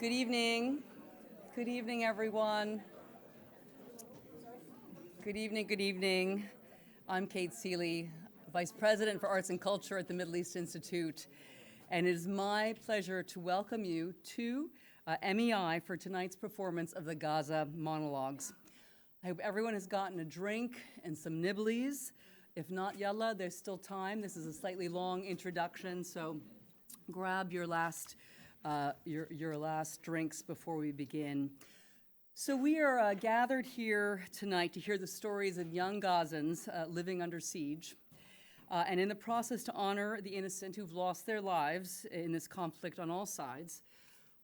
Good evening. Good evening, everyone. Good evening, good evening. I'm Kate Seeley, Vice President for Arts and Culture at the Middle East Institute, and it is my pleasure to welcome you to MEI for tonight's performance of the Gaza Mono-Logues. I hope everyone has gotten a drink and some nibblies. If not, yalla, there's still time. This is a slightly long introduction, so grab your last drinks before we begin. So we are gathered here tonight to hear the stories of young Gazans living under siege, and in the process to honor the innocent who've lost their lives in this conflict on all sides.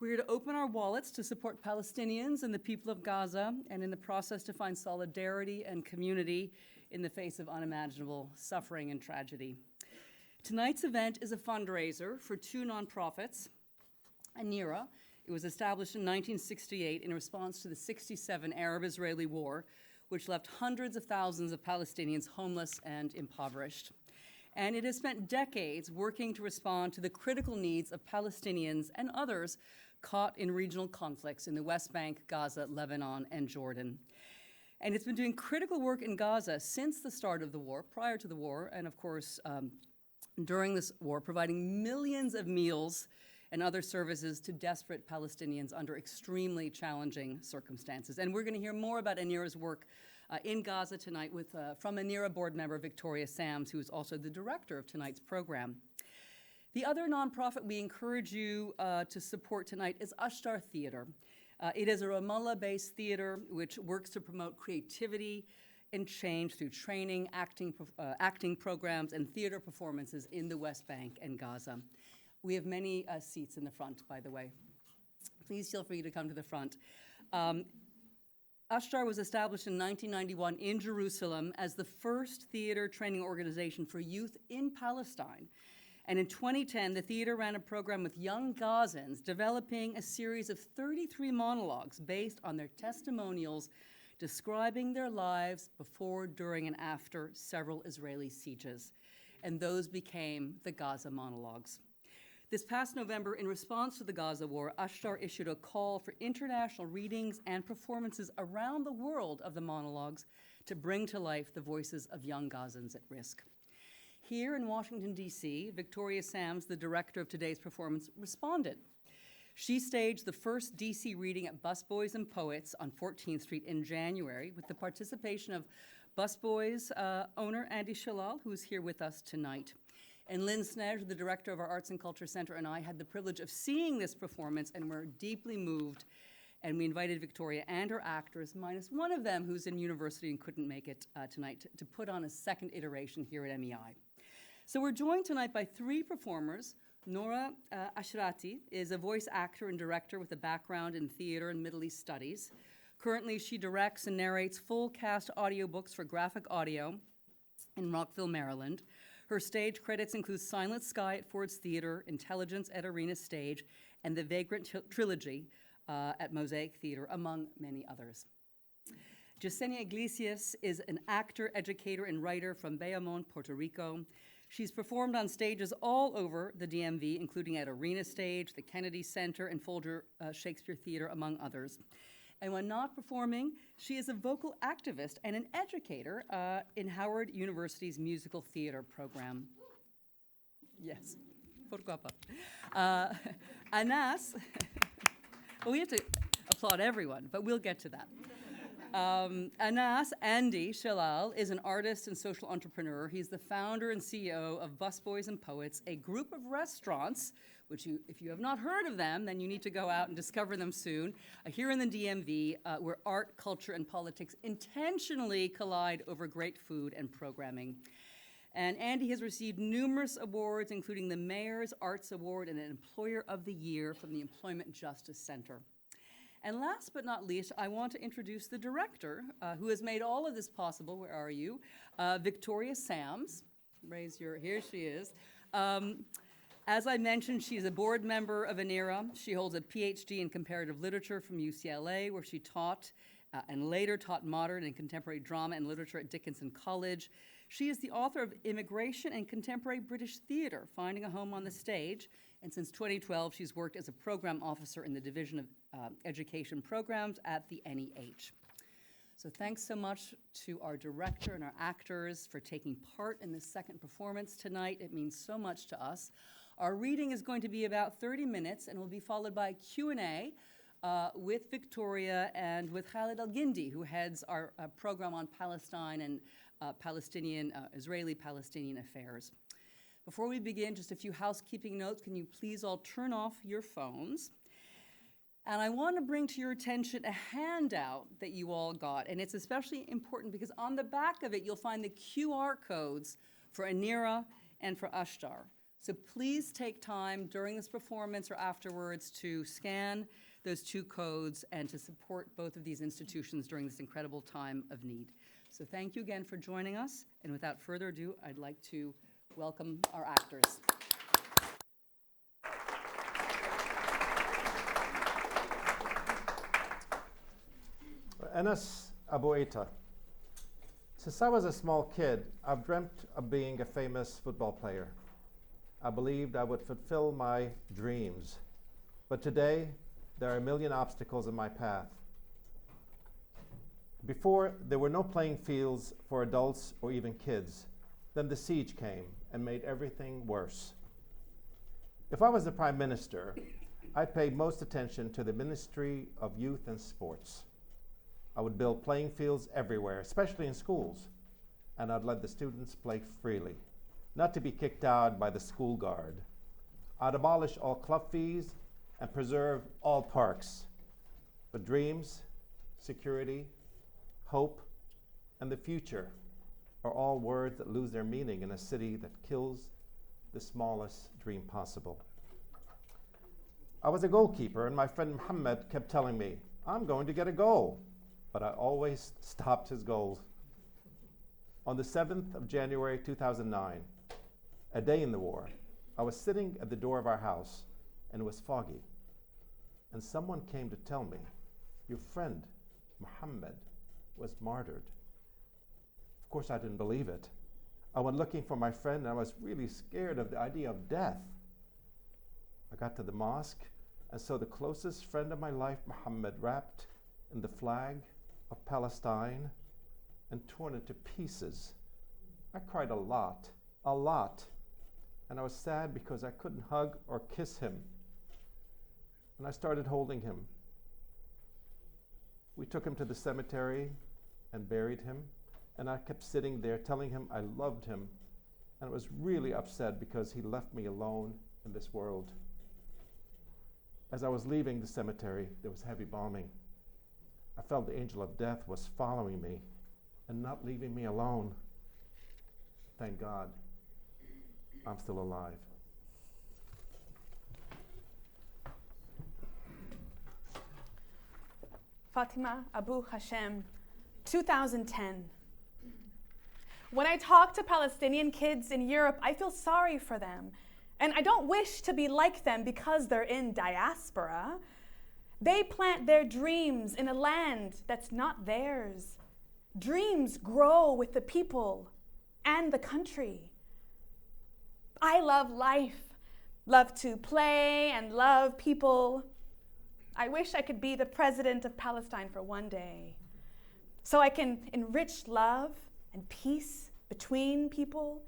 We're here to open our wallets to support Palestinians and the people of Gaza, and in the process to find solidarity and community in the face of unimaginable suffering and tragedy. Tonight's event is a fundraiser for two nonprofits. ANERA, it was established in 1968 in response to the '67 Arab-Israeli war, which left hundreds of thousands of Palestinians homeless and impoverished. And it has spent decades working to respond to the critical needs of Palestinians and others caught in regional conflicts in the West Bank, Gaza, Lebanon, and Jordan. And it's been doing critical work in Gaza since the start of the war, prior to the war, and of course, during this war, providing millions of meals and other services to desperate Palestinians under extremely challenging circumstances. And we're going to hear more about ANERA's work in Gaza tonight from ANERA board member Victoria Sams, who is also the director of tonight's program. The other nonprofit we encourage you to support tonight is Ashtar Theatre. It is a Ramallah-based theater which works to promote creativity and change through training, acting programs, and theater performances in the West Bank and Gaza. We have many seats in the front, by the way. Please feel free to come to the front. Ashtar was established in 1991 in Jerusalem as the first theater training organization for youth in Palestine. And in 2010, the theater ran a program with young Gazans, developing a series of 33 monologues based on their testimonials describing their lives before, during, and after several Israeli sieges. And those became the Gaza Mono-Logues. This past November, in response to the Gaza war, Ashtar issued a call for international readings and performances around the world of the monologues to bring to life the voices of young Gazans at risk. Here in Washington, D.C., Victoria Sams, the director of today's performance, responded. She staged the first D.C. reading at Busboys and Poets on 14th Street in January with the participation of Busboys owner Andy Shalal, who is here with us tonight. And Lynn Snej, the director of our Arts and Culture Center, and I had the privilege of seeing this performance, and we're deeply moved. And we invited Victoria and her actors, minus one of them who's in university and couldn't make it tonight, to put on a second iteration here at MEI. So we're joined tonight by three performers. Nora Ashrati is a voice actor and director with a background in theater and Middle East studies. Currently, she directs and narrates full cast audiobooks for graphic audio in Rockville, Maryland. Her stage credits include Silent Sky at Ford's Theater, Intelligence at Arena Stage, and the Vagrant Trilogy at Mosaic Theater, among many others. Yesenia Iglesias is an actor, educator, and writer from Bayamon, Puerto Rico. She's performed on stages all over the DMV, including at Arena Stage, the Kennedy Center, and Folger Shakespeare Theater, among others. And when not performing, she is a vocal activist and an educator in Howard University's musical theater program. Yes, Anas, well, we have to applaud everyone, but we'll get to that. Anas Andy Shalal is an artist and social entrepreneur. He's the founder and CEO of Busboys and Poets, a group of restaurants, which if you have not heard of them, then you need to go out and discover them soon, here in the DMV, where art, culture, and politics intentionally collide over great food and programming. And Andy has received numerous awards, including the Mayor's Arts Award and an Employer of the Year from the Employment Justice Center. And last but not least, I want to introduce the director who has made all of this possible. Where are you? Victoria Sams. Here she is. As I mentioned, she's a board member of ANERA. She holds a PhD in comparative literature from UCLA, where she taught and later taught modern and contemporary drama and literature at Dickinson College. She is the author of Immigration and Contemporary British Theatre, Finding a Home on the Stage, and since 2012, she's worked as a program officer in the Division of Education Programs at the NEH. So thanks so much to our director and our actors for taking part in this second performance tonight. It means so much to us. Our reading is going to be about 30 minutes and will be followed by a Q&A with Victoria and with Khaled Elgindy, who heads our program on Palestine and Israeli-Palestinian affairs. Before we begin, just a few housekeeping notes. Can you please all turn off your phones? And I want to bring to your attention a handout that you all got, and it's especially important because on the back of it, you'll find the QR codes for ANERA and for Ashtar. So please take time during this performance or afterwards to scan those two codes and to support both of these institutions during this incredible time of need. So thank you again for joining us. And without further ado, I'd like to welcome our actors. Enes Abueta. Since I was a small kid, I've dreamt of being a famous football player. I believed I would fulfill my dreams. But today, there are a million obstacles in my path. Before, there were no playing fields for adults or even kids. Then the siege came and made everything worse. If I was the Prime Minister, I'd pay most attention to the Ministry of Youth and Sports. I would build playing fields everywhere, especially in schools, and I'd let the students play freely, not to be kicked out by the school guard. I'd abolish all club fees and preserve all parks. But dreams, security, hope, and the future are all words that lose their meaning in a city that kills the smallest dream possible. I was a goalkeeper, and my friend Mohammed kept telling me, I'm going to get a goal. But I always stopped his goals. On the 7th of January 2009, a day in the war, I was sitting at the door of our house, and it was foggy. And someone came to tell me, your friend, Mohammed, was martyred. Of course, I didn't believe it. I went looking for my friend, and I was really scared of the idea of death. I got to the mosque, and saw the closest friend of my life, Mohammed, wrapped in the flag of Palestine and torn into pieces. I cried a lot, and I was sad because I couldn't hug or kiss him. And I started holding him. We took him to the cemetery and buried him, and I kept sitting there telling him I loved him, and I was really upset because he left me alone in this world. As I was leaving the cemetery, there was heavy bombing. I felt the angel of death was following me and not leaving me alone. Thank God, I'm still alive. Fatima Abu Hashem, 2010. When I talk to Palestinian kids in Europe, I feel sorry for them. And I don't wish to be like them because they're in diaspora. They plant their dreams in a land that's not theirs. Dreams grow with the people and the country. I love life, love to play and love people. I wish I could be the president of Palestine for one day, so I can enrich love and peace between people,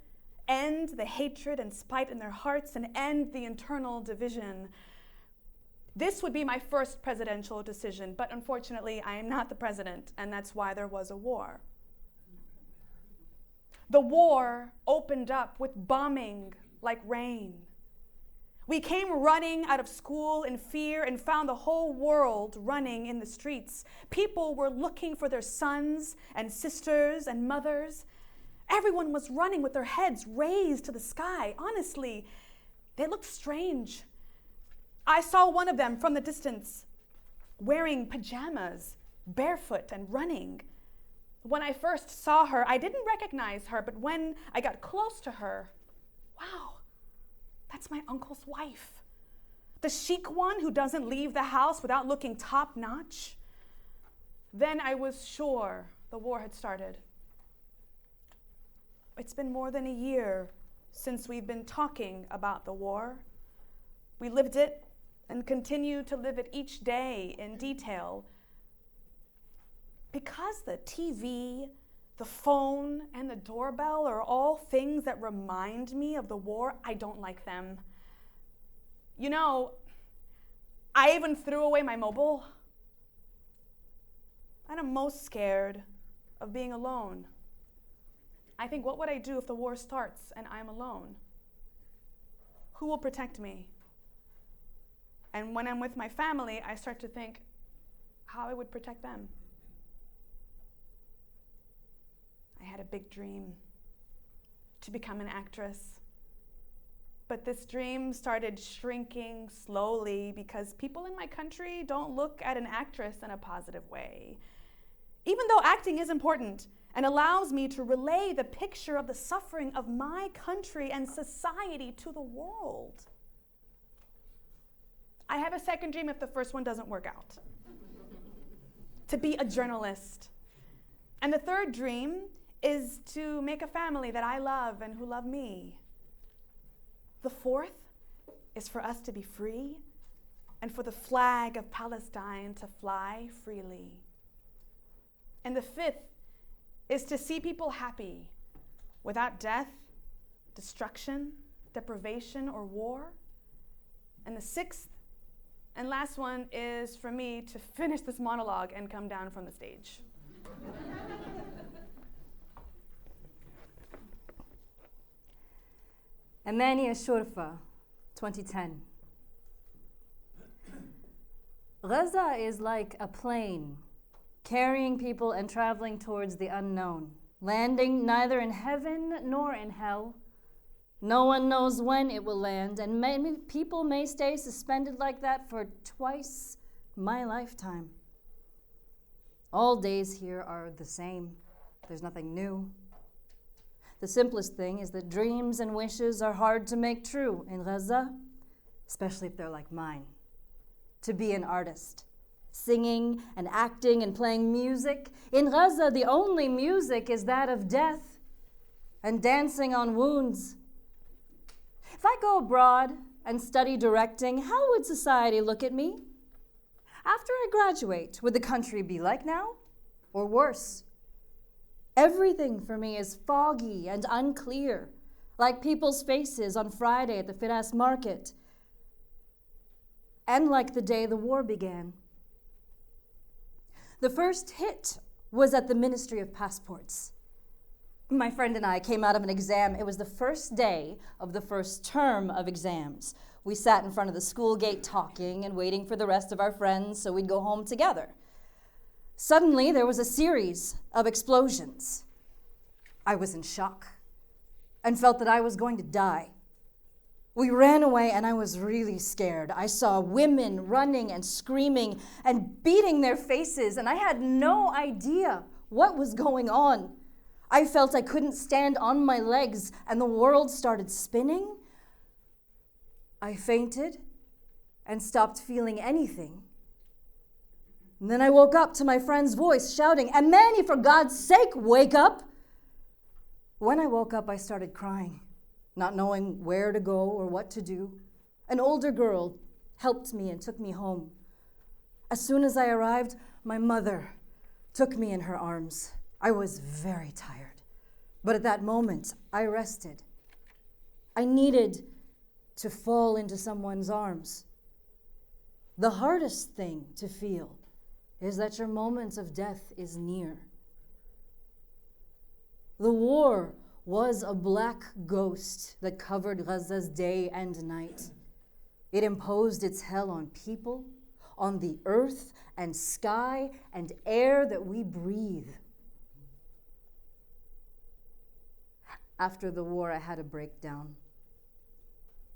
end the hatred and spite in their hearts, and end the internal division. This would be my first presidential decision, but unfortunately, I am not the president, and that's why there was a war. The war opened up with bombing like rain. We came running out of school in fear and found the whole world running in the streets. People were looking for their sons and sisters and mothers. Everyone was running with their heads raised to the sky. Honestly, they looked strange. I saw one of them from the distance, wearing pajamas, barefoot and running. When I first saw her, I didn't recognize her, but when I got close to her, wow, that's my uncle's wife. The chic one who doesn't leave the house without looking top-notch. Then I was sure the war had started. It's been more than a year since we've been talking about the war. We lived it and continue to live it each day in detail. Because the TV, the phone, and the doorbell are all things that remind me of the war, I don't like them. You know, I even threw away my mobile. And I'm most scared of being alone. I think, what would I do if the war starts and I'm alone? Who will protect me? And when I'm with my family, I start to think how I would protect them. I had a big dream to become an actress. But this dream started shrinking slowly because people in my country don't look at an actress in a positive way. Even though acting is important and allows me to relay the picture of the suffering of my country and society to the world. I have a second dream if the first one doesn't work out. To be a journalist. And the third dream is to make a family that I love and who love me. The fourth is for us to be free and for the flag of Palestine to fly freely. And the fifth is to see people happy without death, destruction, deprivation, or war. And the sixth and last one is for me to finish this monologue and come down from the stage. MEI Shurfa, 2010. Gaza is like a plane, carrying people and traveling towards the unknown, landing neither in heaven nor in hell. No one knows when it will land, and many people may stay suspended like that for twice my lifetime. All days here are the same. There's nothing new. The simplest thing is that dreams and wishes are hard to make true in Gaza, especially if they're like mine. To be an artist, singing and acting and playing music. In Gaza, the only music is that of death and dancing on wounds. If I go abroad and study directing, how would society look at me? After I graduate, would the country be like now? Or worse? Everything for me is foggy and unclear, like people's faces on Friday at the Firas market, and like the day the war began. The first hit was at the Ministry of Passports. My friend and I came out of an exam. It was the first day of the first term of exams. We sat in front of the school gate talking and waiting for the rest of our friends so we'd go home together. Suddenly, there was a series of explosions. I was in shock and felt that I was going to die. We ran away and I was really scared. I saw women running and screaming and beating their faces, and I had no idea what was going on. I felt I couldn't stand on my legs and the world started spinning. I fainted and stopped feeling anything. And then I woke up to my friend's voice shouting, "MEI, for God's sake, wake up!" When I woke up, I started crying, not knowing where to go or what to do. An older girl helped me and took me home. As soon as I arrived, my mother took me in her arms. I was very tired, but at that moment, I rested. I needed to fall into someone's arms. The hardest thing to feel is that your moment of death is near. The war was a black ghost that covered Gaza's day and night. It imposed its hell on people, on the earth and sky and air that we breathe. After the war, I had a breakdown.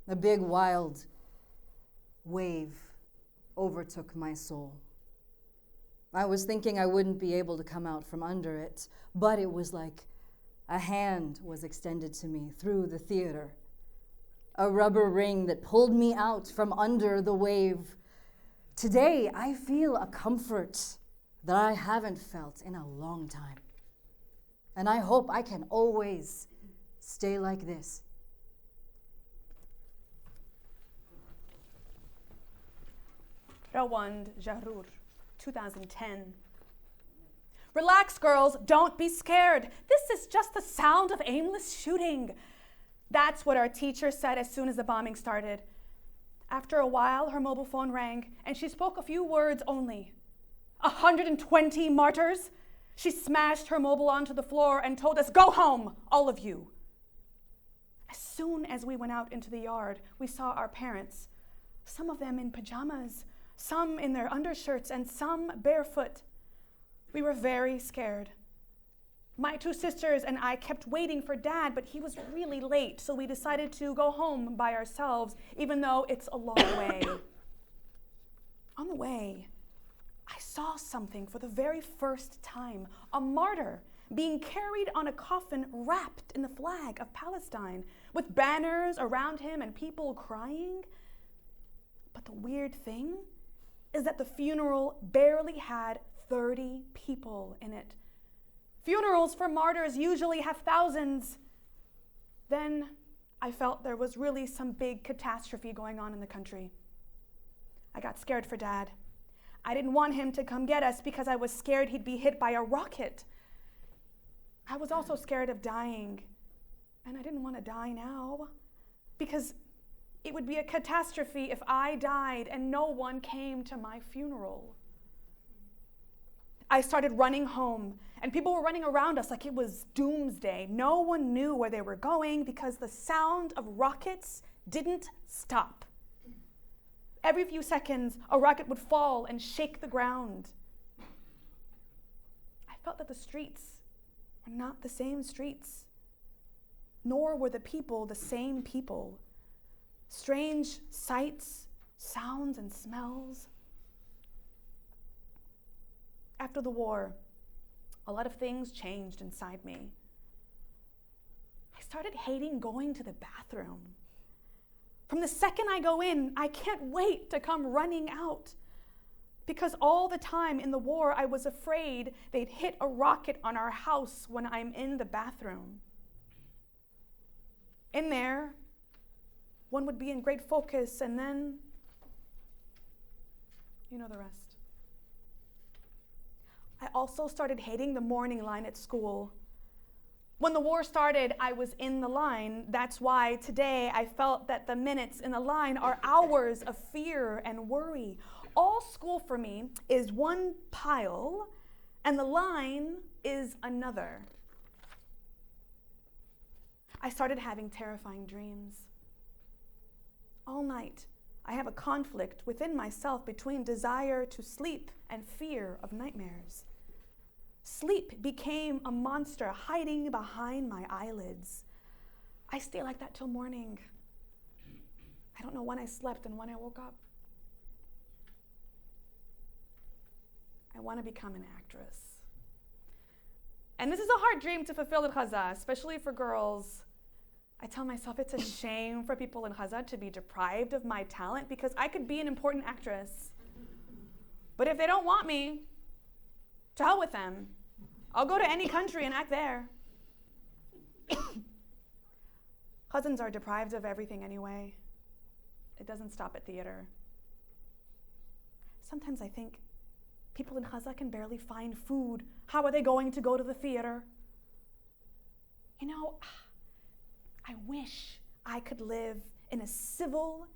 A big, wild wave overtook my soul. I was thinking I wouldn't be able to come out from under it, but it was like a hand was extended to me through the theater. A rubber ring that pulled me out from under the wave. Today, I feel a comfort that I haven't felt in a long time. And I hope I can always Stay like this. Rawand Jarur, 2010. Relax, girls, don't be scared. This is just the sound of aimless shooting. That's what our teacher said as soon as the bombing started. After a while, her mobile phone rang, and she spoke a few words only. 120 martyrs? She smashed her mobile onto the floor and told us, "Go home, all of you." As soon as we went out into the yard, we saw our parents, some of them in pajamas, some in their undershirts, and some barefoot. We were very scared. My two sisters and I kept waiting for Dad, but he was really late, so we decided to go home by ourselves, even though it's a long way. On the way, I saw something for the very first time, a martyr being carried on a coffin wrapped in the flag of Palestine, with banners around him and people crying. But the weird thing is that the funeral barely had 30 people in it. Funerals for martyrs usually have thousands. Then I felt there was really some big catastrophe going on in the country. I got scared for Dad. I didn't want him to come get us because I was scared he'd be hit by a rocket. I was also scared of dying, and I didn't want to die now because it would be a catastrophe if I died and no one came to my funeral. I started running home, and people were running around us like it was doomsday. No one knew where they were going because the sound of rockets didn't stop. Every few seconds, a rocket would fall and shake the ground. I felt that the streets were not the same streets, nor were the people the same people. Strange sights, sounds, and smells. After the war, a lot of things changed inside me. I started hating going to the bathroom. From the second I go in, I can't wait to come running out. Because all the time in the war, I was afraid they'd hit a rocket on our house when I'm in the bathroom. In there, one would be in great focus, and then, you know the rest. I also started hating the morning line at school. When the war started, I was in the line. That's why today I felt that the minutes in the line are hours of fear and worry. All school for me is one pile, and the line is another. I started having terrifying dreams. All night, I have a conflict within myself between desire to sleep and fear of nightmares. Sleep became a monster hiding behind my eyelids. I stay like that till morning. I don't know when I slept and when I woke up. I want to become an actress. And this is a hard dream to fulfill in Gaza, especially for girls. I tell myself it's a shame for people in Gaza to be deprived of my talent because I could be an important actress. But if they don't want me, to hell with them. I'll go to any country and act there. Gazans are deprived of everything anyway. It doesn't stop at theater. Sometimes I think people in Gaza can barely find food. How are they going to go to the theater? You know, I wish I could live in a civil,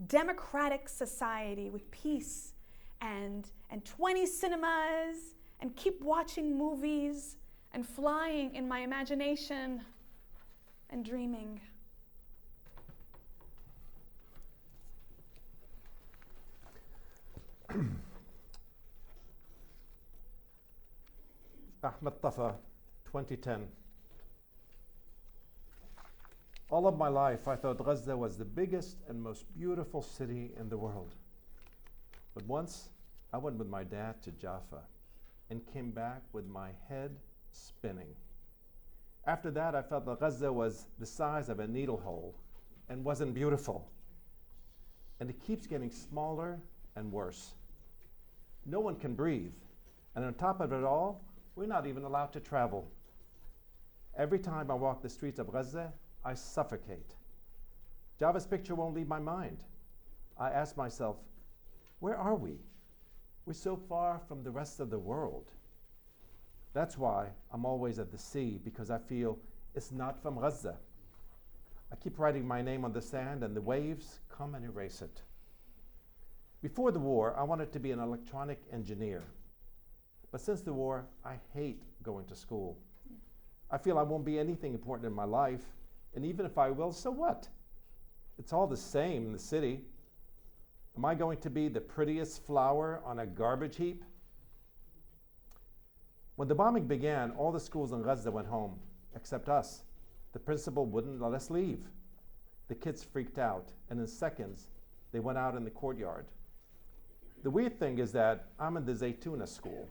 democratic society with peace and 20 cinemas and keep watching movies and flying in my imagination and dreaming. Ahmed Tafa, 2010. All of my life, I thought Gaza was the biggest and most beautiful city in the world. But once, I went with my dad to Jaffa and came back with my head spinning. After that, I felt that Gaza was the size of a needle hole and wasn't beautiful. And it keeps getting smaller and worse. No one can breathe. And on top of it all, we're not even allowed to travel. Every time I walk the streets of Gaza, I suffocate. Java's picture won't leave my mind. I ask myself, where are we? We're so far from the rest of the world. That's why I'm always at the sea, because I feel it's not from Gaza. I keep writing my name on the sand and the waves come and erase it. Before the war, I wanted to be an electronic engineer. But since the war, I hate going to school. I feel I won't be anything important in my life, and even if I will, so what? It's all the same in the city. Am I going to be the prettiest flower on a garbage heap? When the bombing began, all the schools in Gaza went home, except us. The principal wouldn't let us leave. The kids freaked out, and in seconds, they went out in the courtyard. The weird thing is that I'm in the Zaytuna school,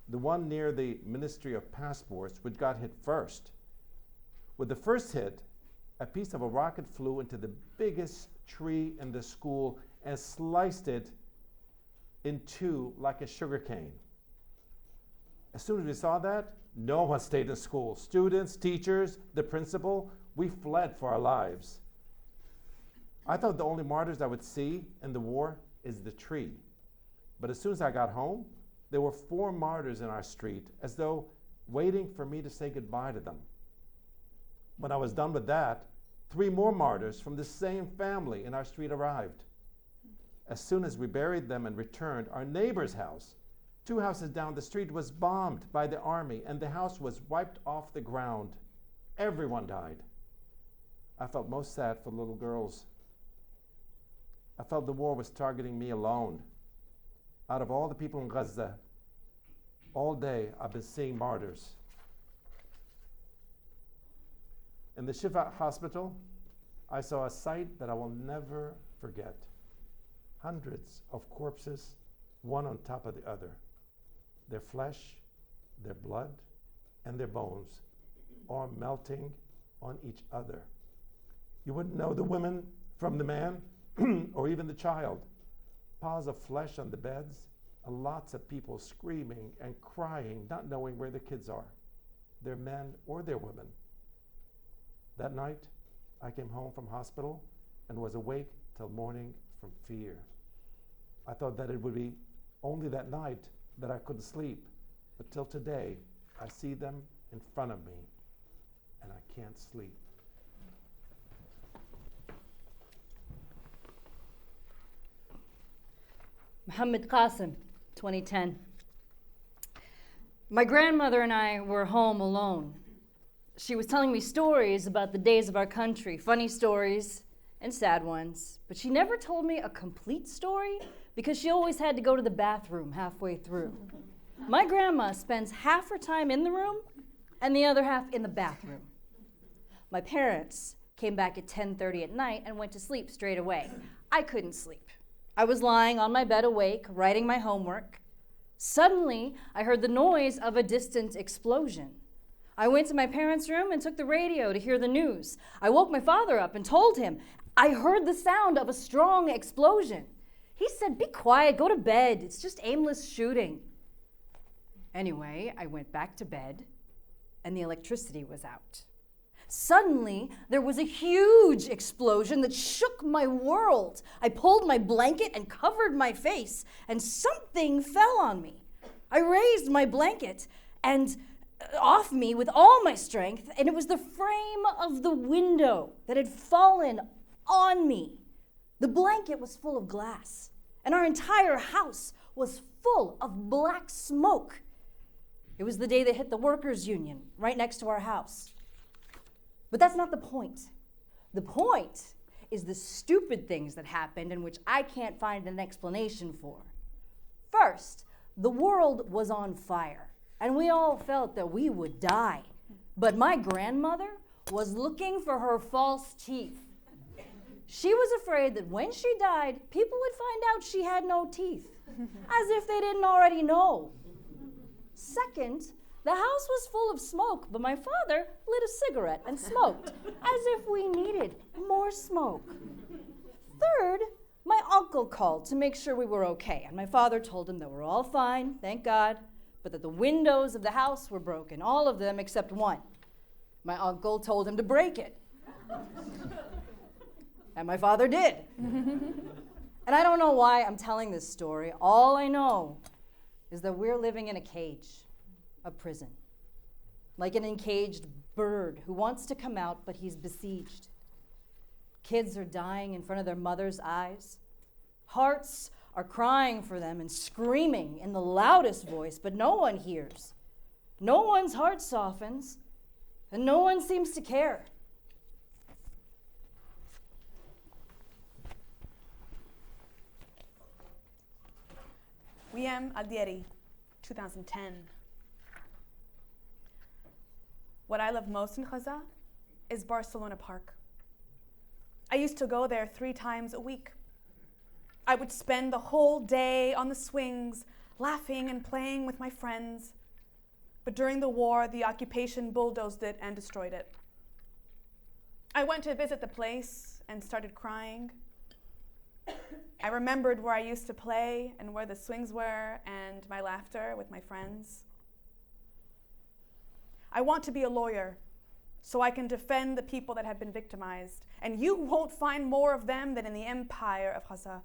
the one near the Ministry of Passports, which got hit first. With the first hit, a piece of a rocket flew into the biggest tree in the school and sliced it in two like a sugar cane. As soon as we saw that, no one stayed in school. Students, teachers, the principal, we fled for our lives. I thought the only martyrs I would see in the war is the tree. But as soon as I got home, there were 4 martyrs in our street, as though waiting for me to say goodbye to them. When I was done with that, 3 more martyrs from the same family in our street arrived. As soon as we buried them and returned, our neighbor's house, 2 houses down the street, was bombed by the army, and the house was wiped off the ground. Everyone died. I felt most sad for the little girls. I felt the war was targeting me alone. Out of all the people in Gaza, all day I've been seeing martyrs. In the Shifa hospital, I saw a sight that I will never forget. Hundreds of corpses, one on top of the other. Their flesh, their blood, and their bones all melting on each other. You wouldn't know the women from the man or even the child. Piles of flesh on the beds, and lots of people screaming and crying, not knowing where their kids are, their men or their women. That night, I came home from hospital and was awake till morning from fear. I thought that it would be only that night that I couldn't sleep, but till today, I see them in front of me, and I can't sleep. Mohammed Qasim, 2010. My grandmother and I were home alone. She was telling me stories about the days of our country, funny stories and sad ones, but she never told me a complete story because she always had to go to the bathroom halfway through. My grandma spends half her time in the room and the other half in the bathroom. My parents came back at 10:30 at night and went to sleep straight away. I couldn't sleep. I was lying on my bed awake, writing my homework. Suddenly, I heard the noise of a distant explosion. I went to my parents' room and took the radio to hear the news. I woke my father up and told him, I heard the sound of a strong explosion. He said, be quiet, go to bed. It's just aimless shooting. Anyway, I went back to bed and the electricity was out. Suddenly, there was a huge explosion that shook my world. I pulled my blanket and covered my face, and something fell on me. I raised my blanket and off me with all my strength, and it was the frame of the window that had fallen on me. The blanket was full of glass, and our entire house was full of black smoke. It was the day they hit the workers' union right next to our house. But that's not the point. The point is the stupid things that happened and which I can't find an explanation for. First, the world was on fire, and we all felt that we would die. But my grandmother was looking for her false teeth. She was afraid that when she died, people would find out she had no teeth, as if they didn't already know. Second, the house was full of smoke, but my father lit a cigarette and smoked, as if we needed more smoke. Third, my uncle called to make sure we were okay, and my father told him that we're all fine, thank God, but that the windows of the house were broken, all of them except one. My uncle told him to break it. And my father did. And I don't know why I'm telling this story. All I know is that we're living in a cage, a prison. Like an encaged bird who wants to come out, but he's besieged. Kids are dying in front of their mother's eyes. Hearts are crying for them and screaming in the loudest voice, but no one hears. No one's heart softens, and no one seems to care. Wiem Aldieri, 2010. What I love most in Gaza is Barcelona Park. I used to go there 3 times a week. I would spend the whole day on the swings, laughing and playing with my friends. But during the war, the occupation bulldozed it and destroyed it. I went to visit the place and started crying. I remembered where I used to play and where the swings were and my laughter with my friends. I want to be a lawyer so I can defend the people that have been victimized. And you won't find more of them than in the empire of Gaza.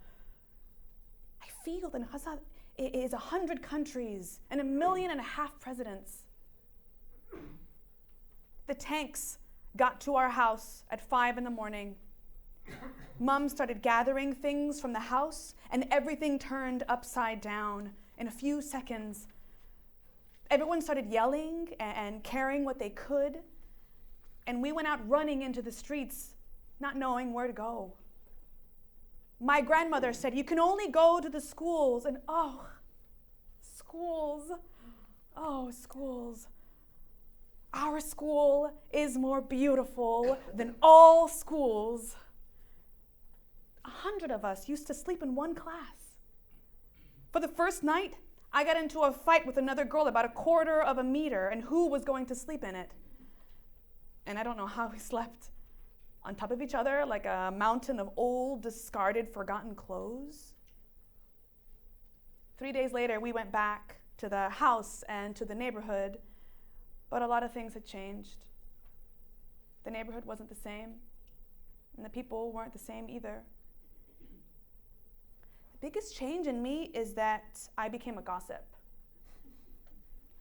I feel that Gaza is 100 countries and 1.5 million presidents. The tanks got to our house at 5 a.m. Mom started gathering things from the house, and everything turned upside down in a few seconds. Everyone started yelling and carrying what they could, and we went out running into the streets, not knowing where to go. My grandmother said, "You can only go to the schools," and schools. Our school is more beautiful than all schools. 100 of us used to sleep in one class. For the first night, I got into a fight with another girl about 1/4 meter and who was going to sleep in it. And I don't know how we slept on top of each other like a mountain of old, discarded, forgotten clothes. 3 days later, we went back to the house and to the neighborhood, but a lot of things had changed. The neighborhood wasn't the same, and the people weren't the same either. The biggest change in me is that I became a gossip.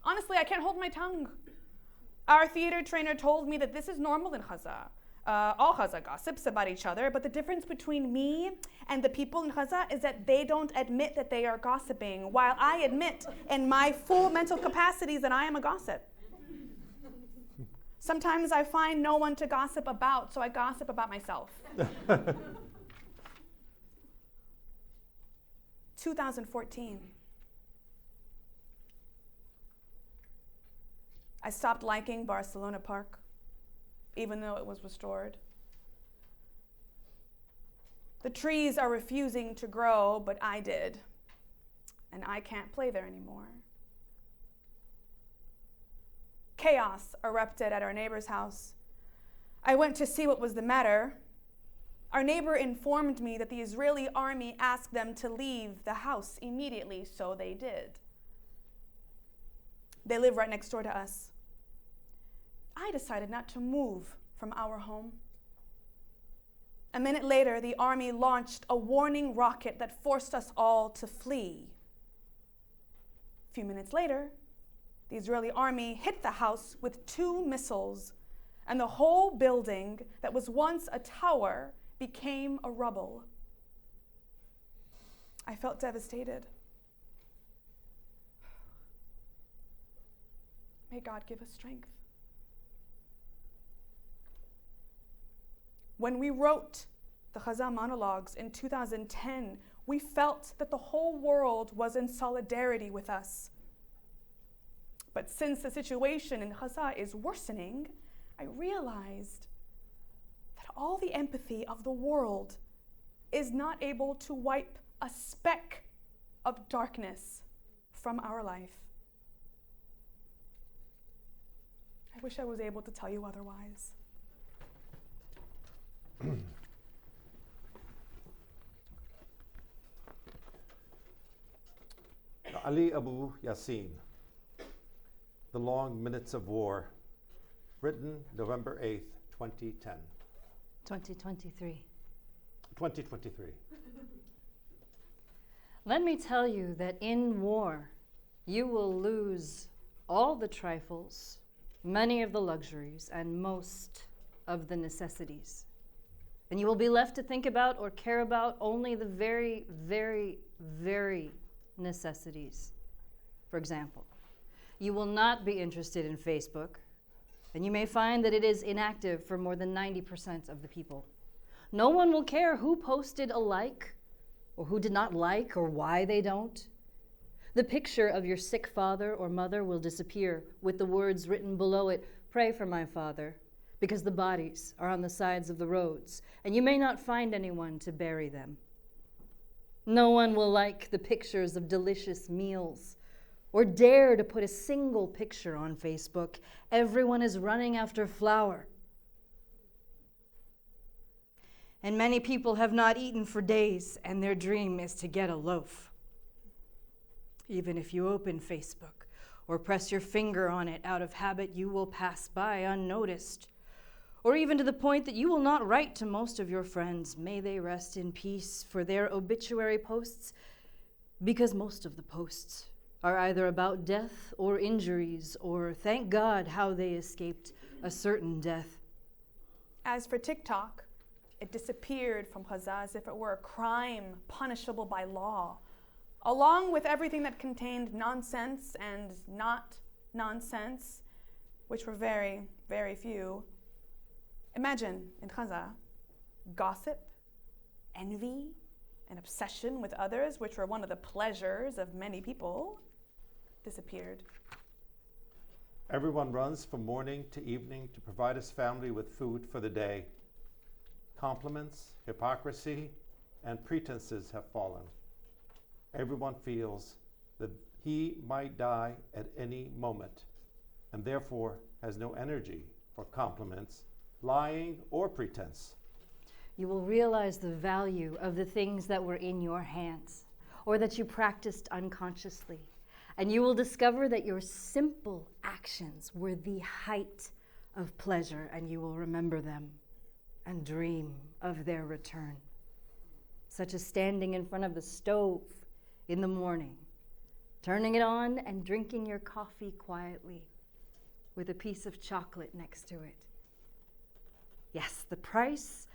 Honestly, I can't hold my tongue. Our theater trainer told me that this is normal in Gaza. All Gaza gossips about each other, but the difference between me and the people in Gaza is that they don't admit that they are gossiping, while I admit in my full mental capacities that I am a gossip. Sometimes I find no one to gossip about, so I gossip about myself. 2014. I stopped liking Barcelona Park, even though it was restored. The trees are refusing to grow, but I did, and I can't play there anymore. Chaos erupted at our neighbor's house. I went to see what was the matter. Our neighbor informed me that the Israeli army asked them to leave the house immediately, so they did. They live right next door to us. I decided not to move from our home. A minute later, the army launched a warning rocket that forced us all to flee. A few minutes later, the Israeli army hit the house with 2 missiles, and the whole building that was once a tower became a rubble. I felt devastated. May God give us strength. When we wrote the Gaza Mono-Logues in 2010, we felt that the whole world was in solidarity with us. But since the situation in Gaza is worsening, I realized that all the empathy of the world is not able to wipe a speck of darkness from our life. I wish I was able to tell you otherwise. Ali Abu Yassin, The Long Minutes of War, Written November 8th, 2010. 2023. 2023. Let me tell you that in war, you will lose all the trifles, many of the luxuries, and most of the necessities. And you will be left to think about or care about only the very, very, very necessities. For example, you will not be interested in Facebook, and you may find that it is inactive for more than 90% of the people. No one will care who posted a like, or who did not like, or why they don't. The picture of your sick father or mother will disappear with the words written below it, "Pray for my father," because the bodies are on the sides of the roads, and you may not find anyone to bury them. No one will like the pictures of delicious meals, or dare to put a single picture on Facebook. Everyone is running after flour. And many people have not eaten for days, and their dream is to get a loaf. Even if you open Facebook or press your finger on it out of habit, you will pass by unnoticed. Or even to the point that you will not write to most of your friends, "May they rest in peace," for their obituary posts, because most of the posts are either about death or injuries, or "Thank God how they escaped a certain death." As for TikTok, it disappeared from Gaza as if it were a crime punishable by law, along with everything that contained nonsense and not nonsense, which were very, very few. Imagine, in Gaza, gossip, envy, and obsession with others, which were one of the pleasures of many people, disappeared. Everyone runs from morning to evening to provide his family with food for the day. Compliments, hypocrisy, and pretenses have fallen. Everyone feels that he might die at any moment, and therefore has no energy for compliments, lying, or pretense. You will realize the value of the things that were in your hands, or that you practiced unconsciously. And you will discover that your simple actions were the height of pleasure, and you will remember them and dream of their return. Such as standing in front of the stove in the morning, turning it on and drinking your coffee quietly with a piece of chocolate next to it. Yes, the price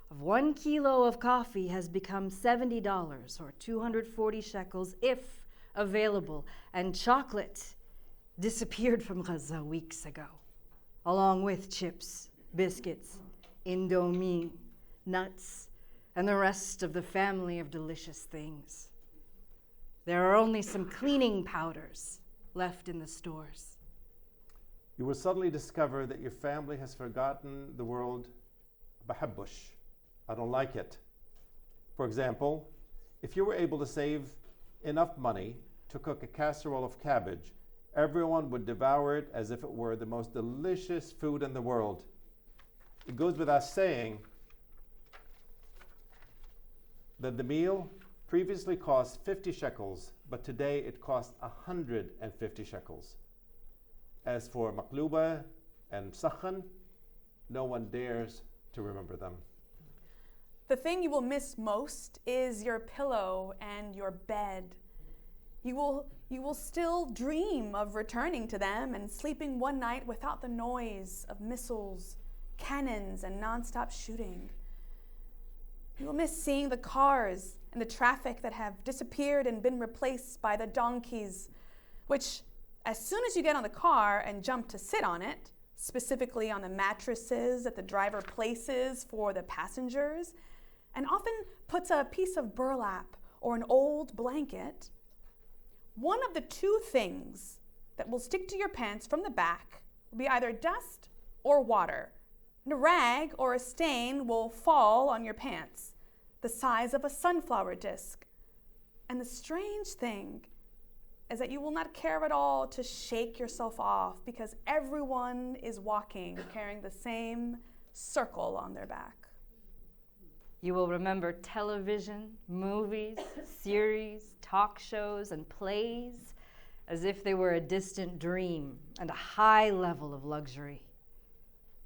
of 1 kilo of coffee has become $70 or 240 shekels if available, and chocolate disappeared from Gaza weeks ago, along with chips, biscuits, Indomie, nuts, and the rest of the family of delicious things. There are only some cleaning powders left in the stores. You will suddenly discover that your family has forgotten the word "bahabush." I don't like it. For example, if you were able to save enough money to cook a casserole of cabbage, everyone would devour it as if it were the most delicious food in the world. It goes without saying that the meal previously cost 50 shekels, but today it costs 150 shekels. As for maqluba and sakhan, no one dares to remember them. The thing you will miss most is your pillow and your bed. You will still dream of returning to them and sleeping one night without the noise of missiles, cannons, and nonstop shooting. You will miss seeing the cars and the traffic that have disappeared and been replaced by the donkeys, which, as soon as you get on the car and jump to sit on it, specifically on the mattresses that the driver places for the passengers, and often puts a piece of burlap or an old blanket, one of the two things that will stick to your pants from the back will be either dust or water, and a rag or a stain will fall on your pants, the size of a sunflower disc. And the strange thing is that you will not care at all to shake yourself off because everyone is walking carrying the same circle on their back. You will remember television, movies, series, talk shows, and plays as if they were a distant dream and a high level of luxury.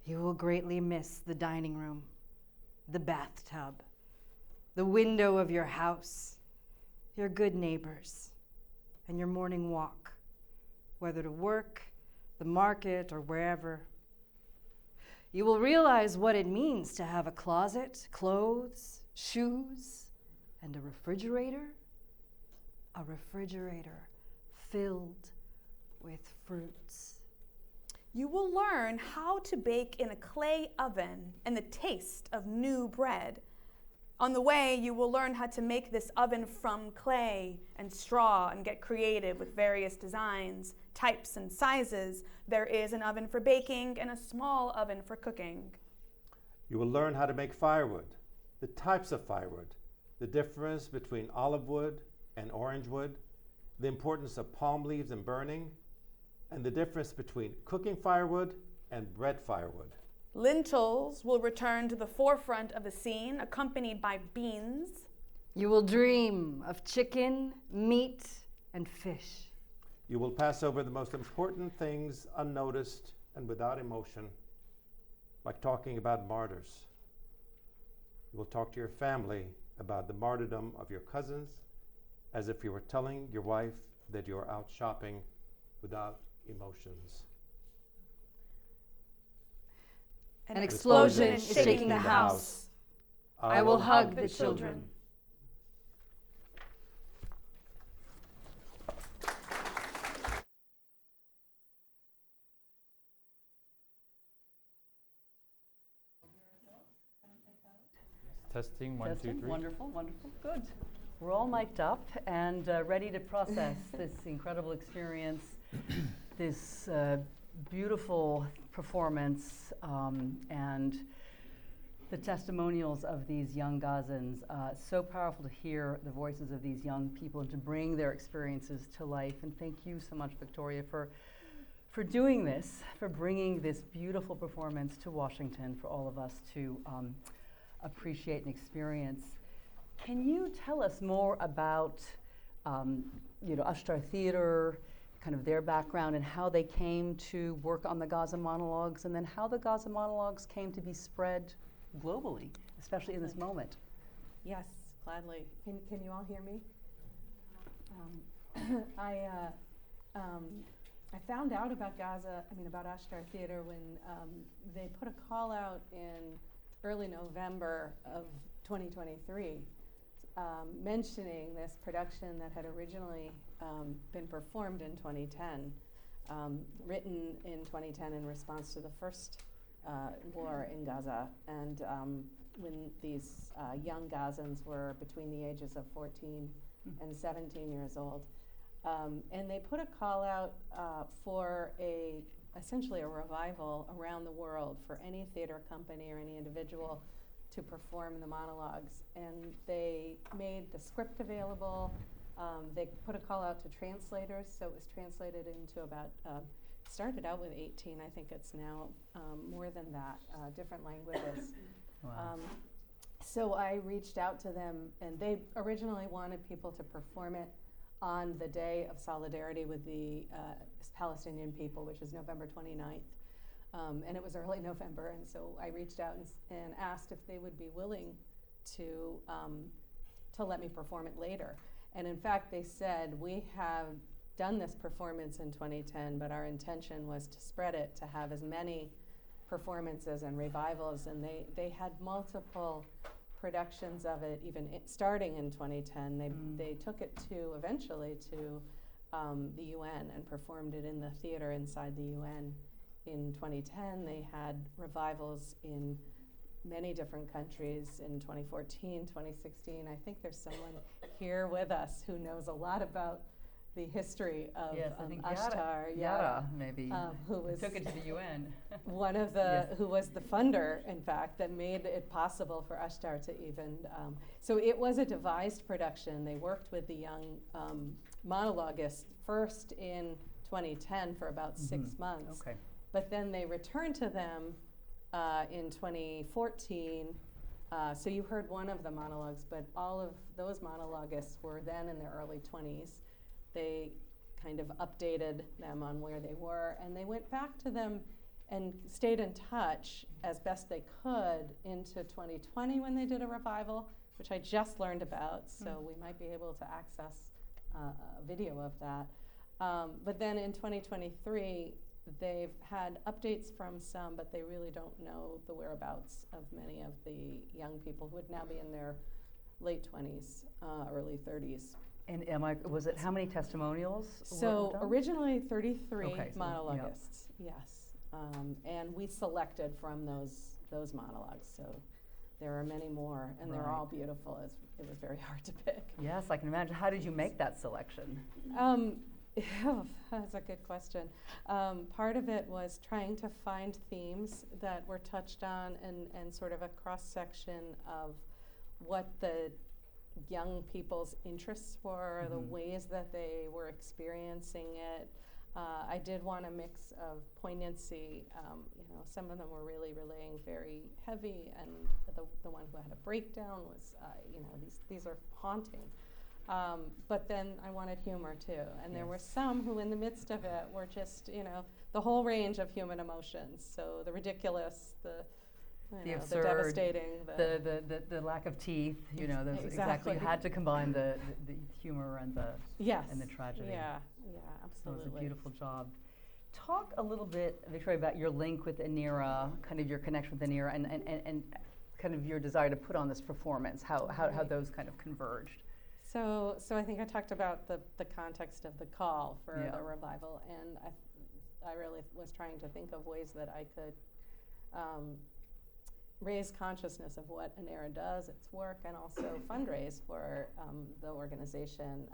You will greatly miss the dining room, the bathtub, the window of your house, your good neighbors, and your morning walk, whether to work, the market, or wherever. You will realize what it means to have a closet, clothes, shoes, and a refrigerator filled with fruits. You will learn how to bake in a clay oven and the taste of new bread. On the way, you will learn how to make this oven from clay and straw and get creative with various designs, types, and sizes. There is an oven for baking and a small oven for cooking. You will learn how to make firewood, the types of firewood, the difference between olive wood and orange wood, the importance of palm leaves and burning, and the difference between cooking firewood and bread firewood. Lentils will return to the forefront of the scene, accompanied by beans. You will dream of chicken, meat, and fish. You will pass over the most important things unnoticed and without emotion, like talking about martyrs. You will talk to your family about the martyrdom of your cousins, as if you were telling your wife that you are out shopping without emotions. An explosion is shaking the house. I will hug the children. Testing, 1, 2, 3. Testing. Wonderful, wonderful, good. We're all mic'd up and ready to process this incredible experience, this beautiful performance, and the testimonials of these young Gazans. So powerful to hear the voices of these young people and to bring their experiences to life. And thank you so much, Victoria, for doing this, for bringing this beautiful performance to Washington for all of us to appreciate and experience. Can you tell us more about Ashtar Theatre, kind of their background and how they came to work on the Gaza Mono-Logues, and then how the Gaza Mono-Logues came to be spread globally, especially in this moment? Yes, gladly. Can you all hear me? I found out about about Ashtar Theatre when they put a call out in early November of 2023 mentioning this production that had originally been performed in 2010, written in 2010 in response to the first war in Gaza, and when these young Gazans were between the ages of 14 and 17 years old. And they put a call out for essentially a revival around the world for any theater company or any individual to perform the monologues. And they made the script available. They put a call out to translators, so it was translated into about, started out with 18, I think it's now more than that, different languages. Wow. So I reached out to them, and they originally wanted people to perform it on the day of solidarity with the Palestinian people, which is November 29th. And it was early November, and so I reached out and asked if they would be willing to let me perform it later. And in fact, they said, we have done this performance in 2010, but our intention was to spread it, to have as many performances and revivals, and they had multiple productions of it, even starting in 2010. They took it eventually to the UN and performed it in the theater inside the UN. In 2010, they had revivals in many different countries in 2014, 2016. I think there's someone here with us who knows a lot about the history of Yes, I think Ashtar. Yara maybe who took it to the UN. One of the, Yes. who was the funder, in fact, that made it possible for Ashtar to even, so it was a devised production. They worked with the young monologuists first in 2010 for about 6 months. Okay. But then they returned to them in 2014. So you heard one of the monologues, but all of those monologuists were then in their early 20s. They kind of updated them on where they were, and they went back to them and stayed in touch as best they could into 2020 when they did a revival, which I just learned about, so we might be able to access a video of that. But then in 2023, they've had updates from some, but they really don't know the whereabouts of many of the young people who would now be in their late 20s, early 30s. And was it how many testimonials? So originally 33 Okay, so, monologuists, yes. And we selected from those monologues, so there are many more, and they're all beautiful. It was very hard to pick. Yes, I can imagine. How did you make that selection? That's a good question. Part of it was trying to find themes that were touched on and sort of a cross-section of what the young people's interests were, the ways that they were experiencing it. I did want a mix of poignancy. Some of them were really relaying very heavy, and the one who had a breakdown was, these are haunting. But then I wanted humor too, and there were some who in the midst of it were just, the whole range of human emotions. So the ridiculous, the absurd, the devastating, the lack of teeth, those exactly. You had to combine the humor and the and the tragedy. Yeah, absolutely. So it was a beautiful job. Talk a little bit, Victoria, about your link with ANERA, kind of your connection with ANERA, and kind of your desire to put on this performance. How those kind of converged. So I think I talked about the context of the call for the revival, and I really was trying to think of ways that I could raise consciousness of what ANERA does, its work, and also fundraise for the organization.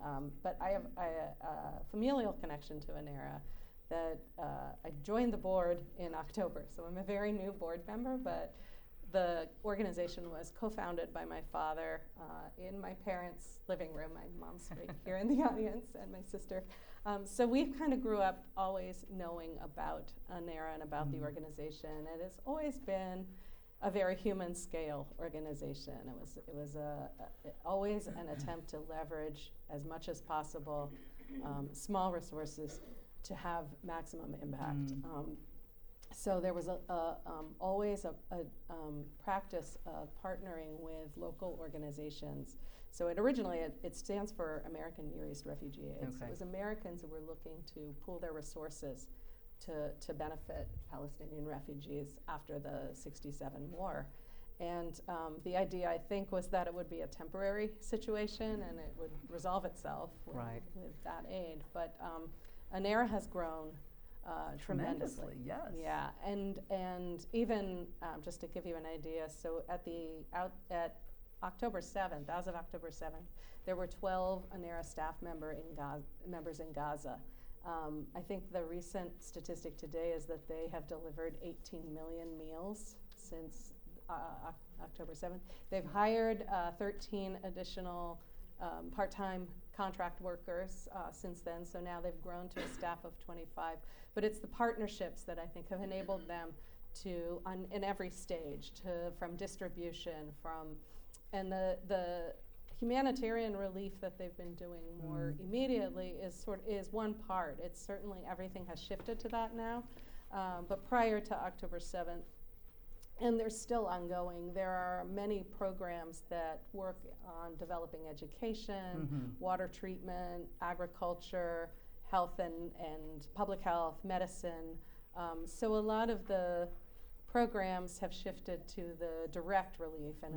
But I have a familial connection to ANERA that I joined the board in October, so I'm a very new board member, but the organization was co-founded by my father in my parents' living room. My mom's right here in the audience, and my sister. So we kind of grew up always knowing about ANERA and about the organization. It has always been a very human scale organization. It was always an attempt to leverage as much as possible small resources to have maximum impact. So there was always a practice of partnering with local organizations. So originally it stands for American Near East Refugee Aid. So it was Americans who were looking to pool their resources to benefit Palestinian refugees after the '67 war. And the idea, I think, was that it would be a temporary situation and it would resolve itself with that aid. But ANERA has grown tremendously. Yes. Yeah, and even just to give you an idea, so at October 7th, as of October 7th, there were 12 ANERA staff members in Gaza. I think the recent statistic today is that they have delivered 18 million meals since October 7th. They've hired 13 additional part-time contract workers since then, so now they've grown to a staff of 25. But it's the partnerships that I think have enabled them to, in every stage, from distribution, and the humanitarian relief that they've been doing more immediately is one part. It's certainly everything has shifted to that now, but prior to October 7th, and they're still ongoing, there are many programs that work on developing education, water treatment, agriculture, health and public health, medicine. So a lot of the programs have shifted to the direct relief and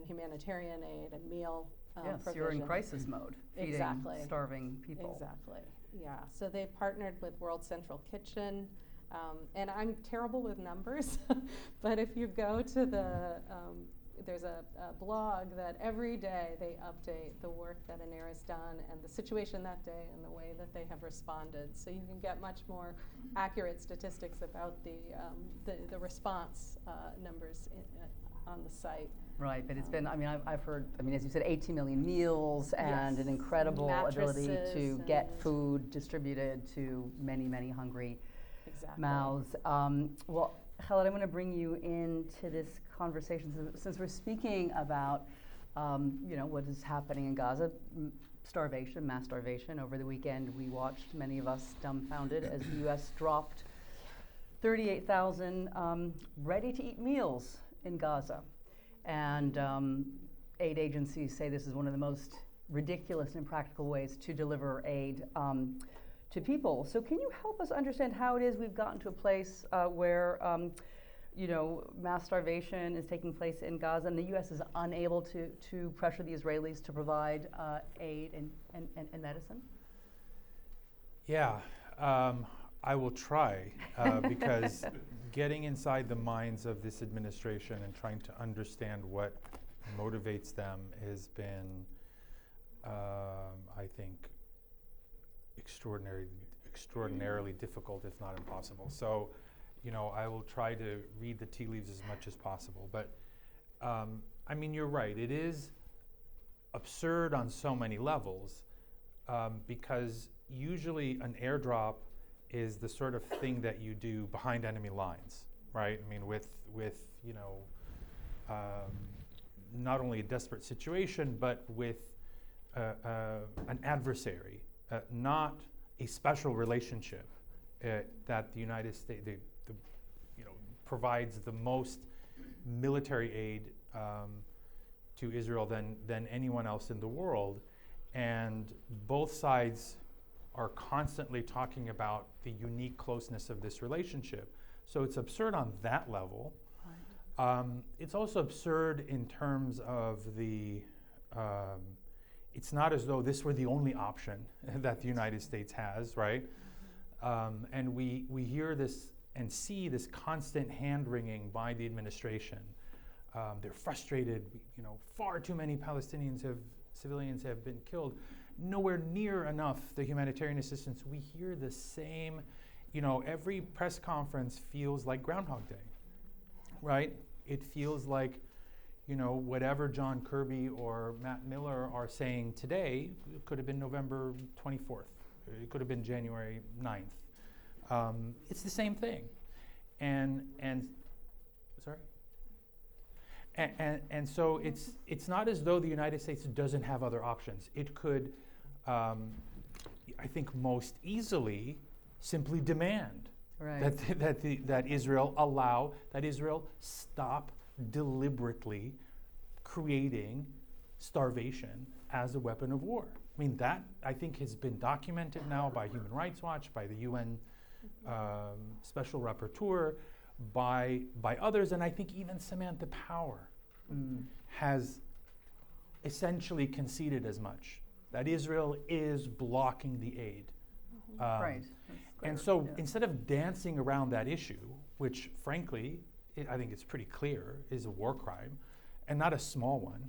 humanitarian aid and meal provision. You're in crisis mode, feeding starving people. Exactly, yeah. So they partnered with World Central Kitchen, and I'm terrible with numbers, but if you go to there's a blog that every day they update the work that ANERA's done and the situation that day and the way that they have responded. So you can get much more accurate statistics about the response numbers on the site. Right, but it's been, I've heard, as you said, 18 million meals and an incredible ability to get food distributed to many, many hungry mouths. Well, Khaled, I'm going to bring you into this conversation since we're speaking about, what is happening in Gaza, starvation, mass starvation. Over the weekend, we watched, many of us dumbfounded, as the U.S. dropped 38,000 ready-to-eat meals in Gaza. And aid agencies say this is one of the most ridiculous and impractical ways to deliver aid to people. So can you help us understand how it is we've gotten to a place where mass starvation is taking place in Gaza, and the U.S. is unable to pressure the Israelis to provide aid and medicine? Yeah, I will try, because getting inside the minds of this administration and trying to understand what motivates them has been, I think, extraordinarily difficult, if not impossible. So, I will try to read the tea leaves as much as possible. But, I mean, you're right. It is absurd on so many levels, because usually an airdrop is the sort of thing that you do behind enemy lines, right? I mean, with not only a desperate situation, but with an adversary, not a special relationship that the United States provides the most military aid to Israel than anyone else in the world. And both sides are constantly talking about the unique closeness of this relationship. So it's absurd on that level. Right. It's also absurd in terms of it's not as though this were the only option that the United States has, right? And we hear this and see this constant hand-wringing by the administration. They're frustrated, far too many civilians have been killed. Nowhere near enough the humanitarian assistance. We hear the same, every press conference feels like Groundhog Day, right? It feels like, whatever John Kirby or Matt Miller are saying today, it could have been November 24th. It could have been January 9th. It's the same thing. And sorry? And so it's not as though the United States doesn't have other options. It could, I think, most easily simply demand that Israel stop deliberately creating starvation as a weapon of war. I mean, that I think has been documented now by Human Rights Watch, by the UN Special Rapporteur, by others, and I think even Samantha Power has essentially conceded as much, that Israel is blocking the aid. Right. And so instead of dancing around that issue, which frankly, I think it's pretty clear is a war crime, and not a small one,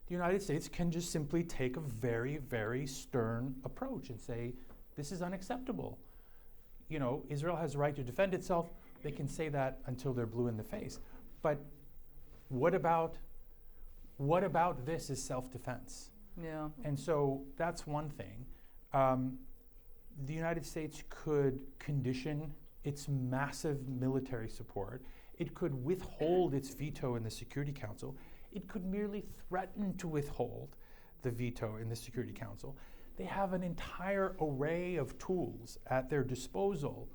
the United States can just simply take a very, very stern approach and say, this is unacceptable. Israel has the right to defend itself. They can say that until they're blue in the face. But what about this is self-defense? Yeah. And so that's one thing. The United States could condition its massive military support. It could withhold its veto in the Security Council. It could merely threaten to withhold the veto in the Security Council. They have an entire array of tools at their disposal,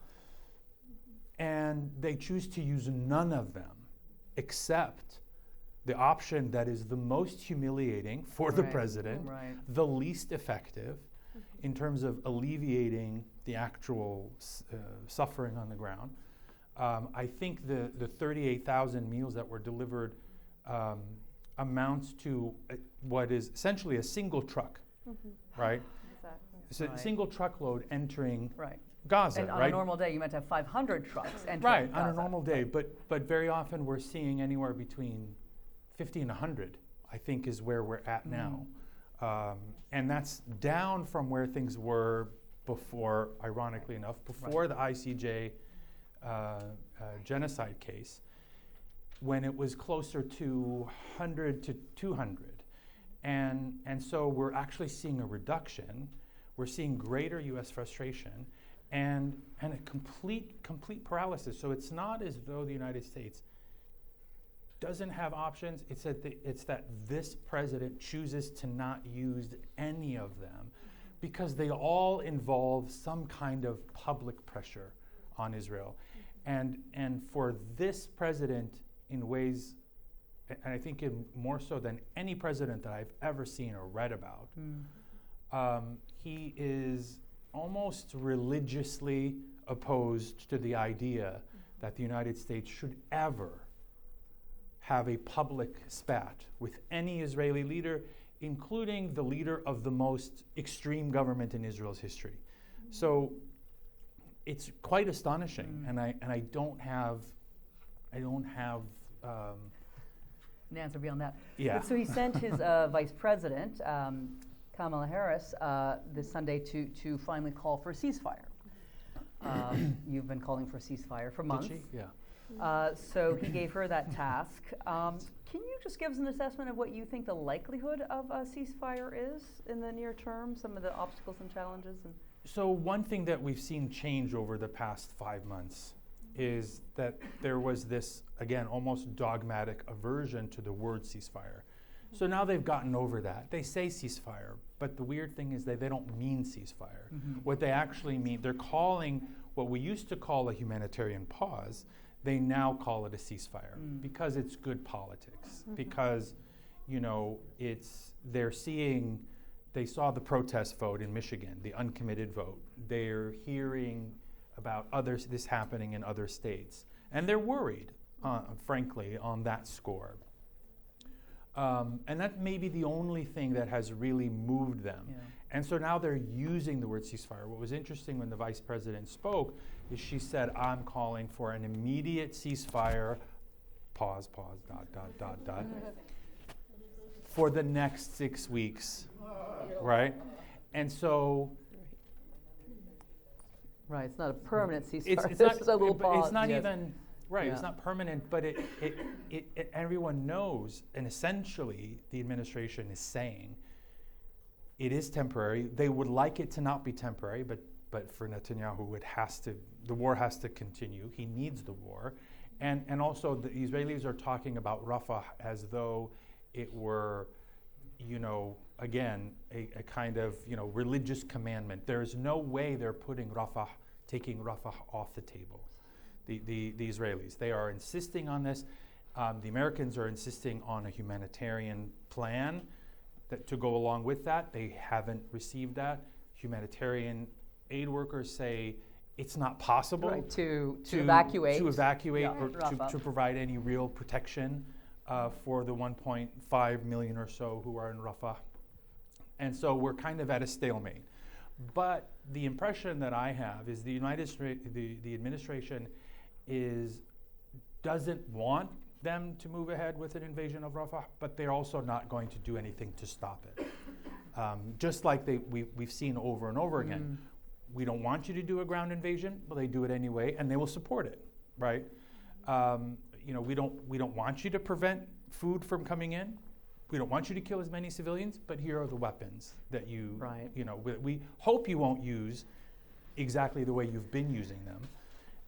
and they choose to use none of them except the option that is the most humiliating for the president, the least effective in terms of alleviating the actual suffering on the ground. I think the 38,000 meals that were delivered amounts to what is essentially a single truck, right? Exactly. It's a single truckload entering Right. Gaza, And on right? a normal day, you meant to have 500 trucks entering Right, Gaza. on a normal day, but very often we're seeing anywhere between 50 and 100, I think, is where we're at now. And that's down from where things were before, ironically enough, before the ICJ genocide case, when it was closer to 100 to 200. And so we're actually seeing a reduction. We're seeing greater U.S. frustration and a complete paralysis. So it's not as though the United States doesn't have options. It's that this president chooses to not use any of them because they all involve some kind of public pressure on Israel. And for this president, in ways, and I think more so than any president that I've ever seen or read about, he is almost religiously opposed to the idea that the United States should ever have a public spat with any Israeli leader, including the leader of the most extreme government in Israel's history. So it's quite astonishing, and I don't have An answer beyond that. Yeah. But so he sent his vice president, Kamala Harris, this Sunday to finally call for a ceasefire. You've been calling for a ceasefire for months. Did she? Yeah. So he gave her that task. Can you just give us an assessment of what you think the likelihood of a ceasefire is in the near term, some of the obstacles and challenges? So one thing that we've seen change over the past 5 months is that there was this, again, almost dogmatic aversion to the word ceasefire. So now they've gotten over that. They say ceasefire, but the weird thing is that they don't mean ceasefire. What they actually mean, they're calling what we used to call a humanitarian pause, they now call it a ceasefire because it's good politics, because, you know, they saw the protest vote in Michigan, the uncommitted vote. They're hearing about this happening in other states. And they're worried, frankly, on that score. And that may be the only thing that has really moved them. Yeah. And so now they're using the word ceasefire. What was interesting when the vice president spoke is she said, I'm calling for an immediate ceasefire, pause, for the next 6 weeks, right? And so... Right, it's not a permanent ceasefire. It's There's not, a little but pause. it's not yes. even, right, Yeah. it's not permanent, but everyone knows, and essentially the administration is saying it is temporary. They would like it to not be temporary, but for Netanyahu, the war has to continue. He needs the war. And also the Israelis are talking about Rafah as though it were, you know, again, a kind of, you know, religious commandment. There is no way they're taking Rafah off the table, the Israelis. They are insisting on this. The Americans are insisting on a humanitarian plan to go along with that. They haven't received that. Humanitarian aid workers say it's not possible to evacuate. To evacuate Yeah, or Rafah. to provide any real protection for the 1.5 million or so who are in Rafah. And so we're kind of at a stalemate. But the impression that I have is the administration doesn't want them to move ahead with an invasion of Rafah, but they're also not going to do anything to stop it. Just like we've seen over and over again. We don't want you to do a ground invasion, but they do it anyway, and they will support it, right? You know, we don't want you to prevent food from coming in. We don't want you to kill as many civilians, but here are the weapons that you know, we hope you won't use exactly the way you've been using them.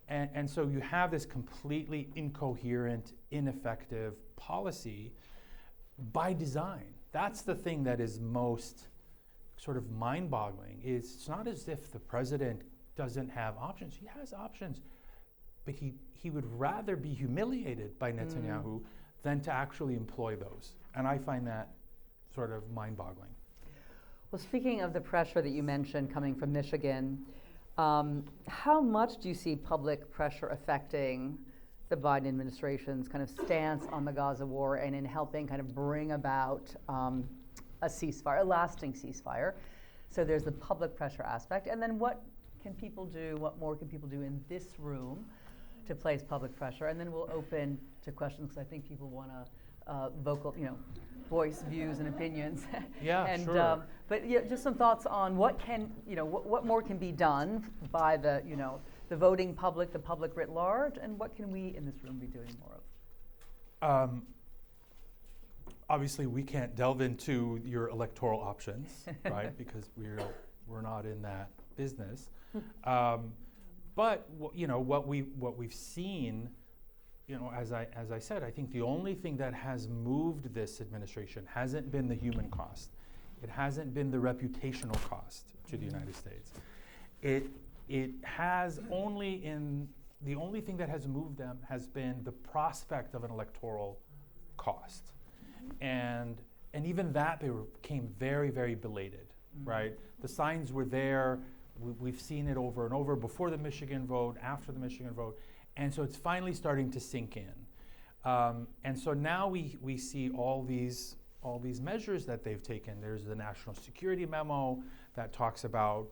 And so you have this completely incoherent, ineffective policy by design. That's the thing that is most sort of mind-boggling. It's not as if the president doesn't have options. He has options, but he would rather be humiliated by Netanyahu than to actually employ those. And I find that sort of mind-boggling. Well, speaking of the pressure that you mentioned coming from Michigan, how much do you see public pressure affecting the Biden administration's kind of stance on the Gaza war and in helping kind of bring about a ceasefire, a lasting ceasefire? So there's the public pressure aspect. And then what more can people do in this room to place public pressure? And then we'll open to questions because I think people want to voice views and opinions. Yeah, and, sure. But yeah, just some thoughts on what more can be done by the voting public, the public writ large, and what can we in this room be doing more of? Obviously, we can't delve into your electoral options, right? Because we're not in that business. But what we've seen, as I said, I think the only thing that has moved this administration hasn't been the human cost. It hasn't been the reputational cost to the United States. It has the only thing that has moved them has been the prospect of an electoral cost. And even that came very, very belated, right? The signs were there. We've seen it over and over before the Michigan vote, after the Michigan vote. And so it's finally starting to sink in. And so now we see all these measures that they've taken. There's the national security memo that talks about,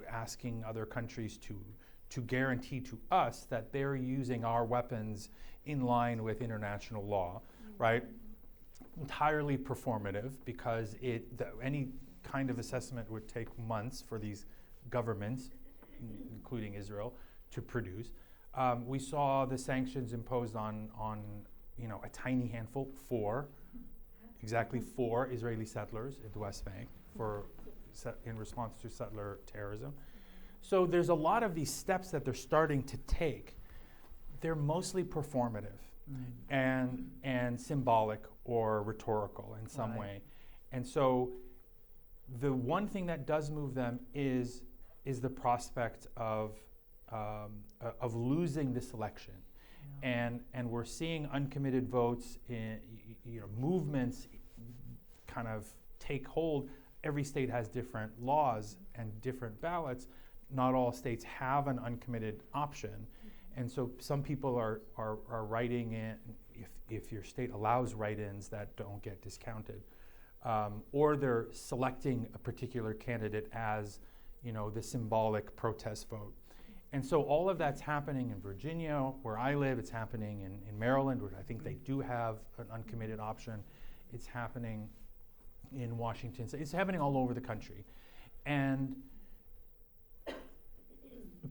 asking other countries to guarantee to us that they're using our weapons in line with international law, right? Entirely performative, because any kind of assessment would take months for these governments, including Israel, to produce. We saw the sanctions imposed on a tiny handful, exactly four Israeli settlers in the West Bank in response to settler terrorism. So there's a lot of these steps that they're starting to take. They're mostly performative and symbolic or rhetorical in some way. And so the one thing that does move them is the prospect of losing this election. And we're seeing uncommitted votes, movements kind of take hold. Every state has different laws and different ballots. Not all states have an uncommitted option. And so some people are writing in, if your state allows write-ins that don't get discounted. Or they're selecting a particular candidate as, the symbolic protest vote. And so all of that's happening in Virginia, where I live. It's happening in Maryland, where I think they do have an uncommitted option. It's happening in Washington. So it's happening all over the country. And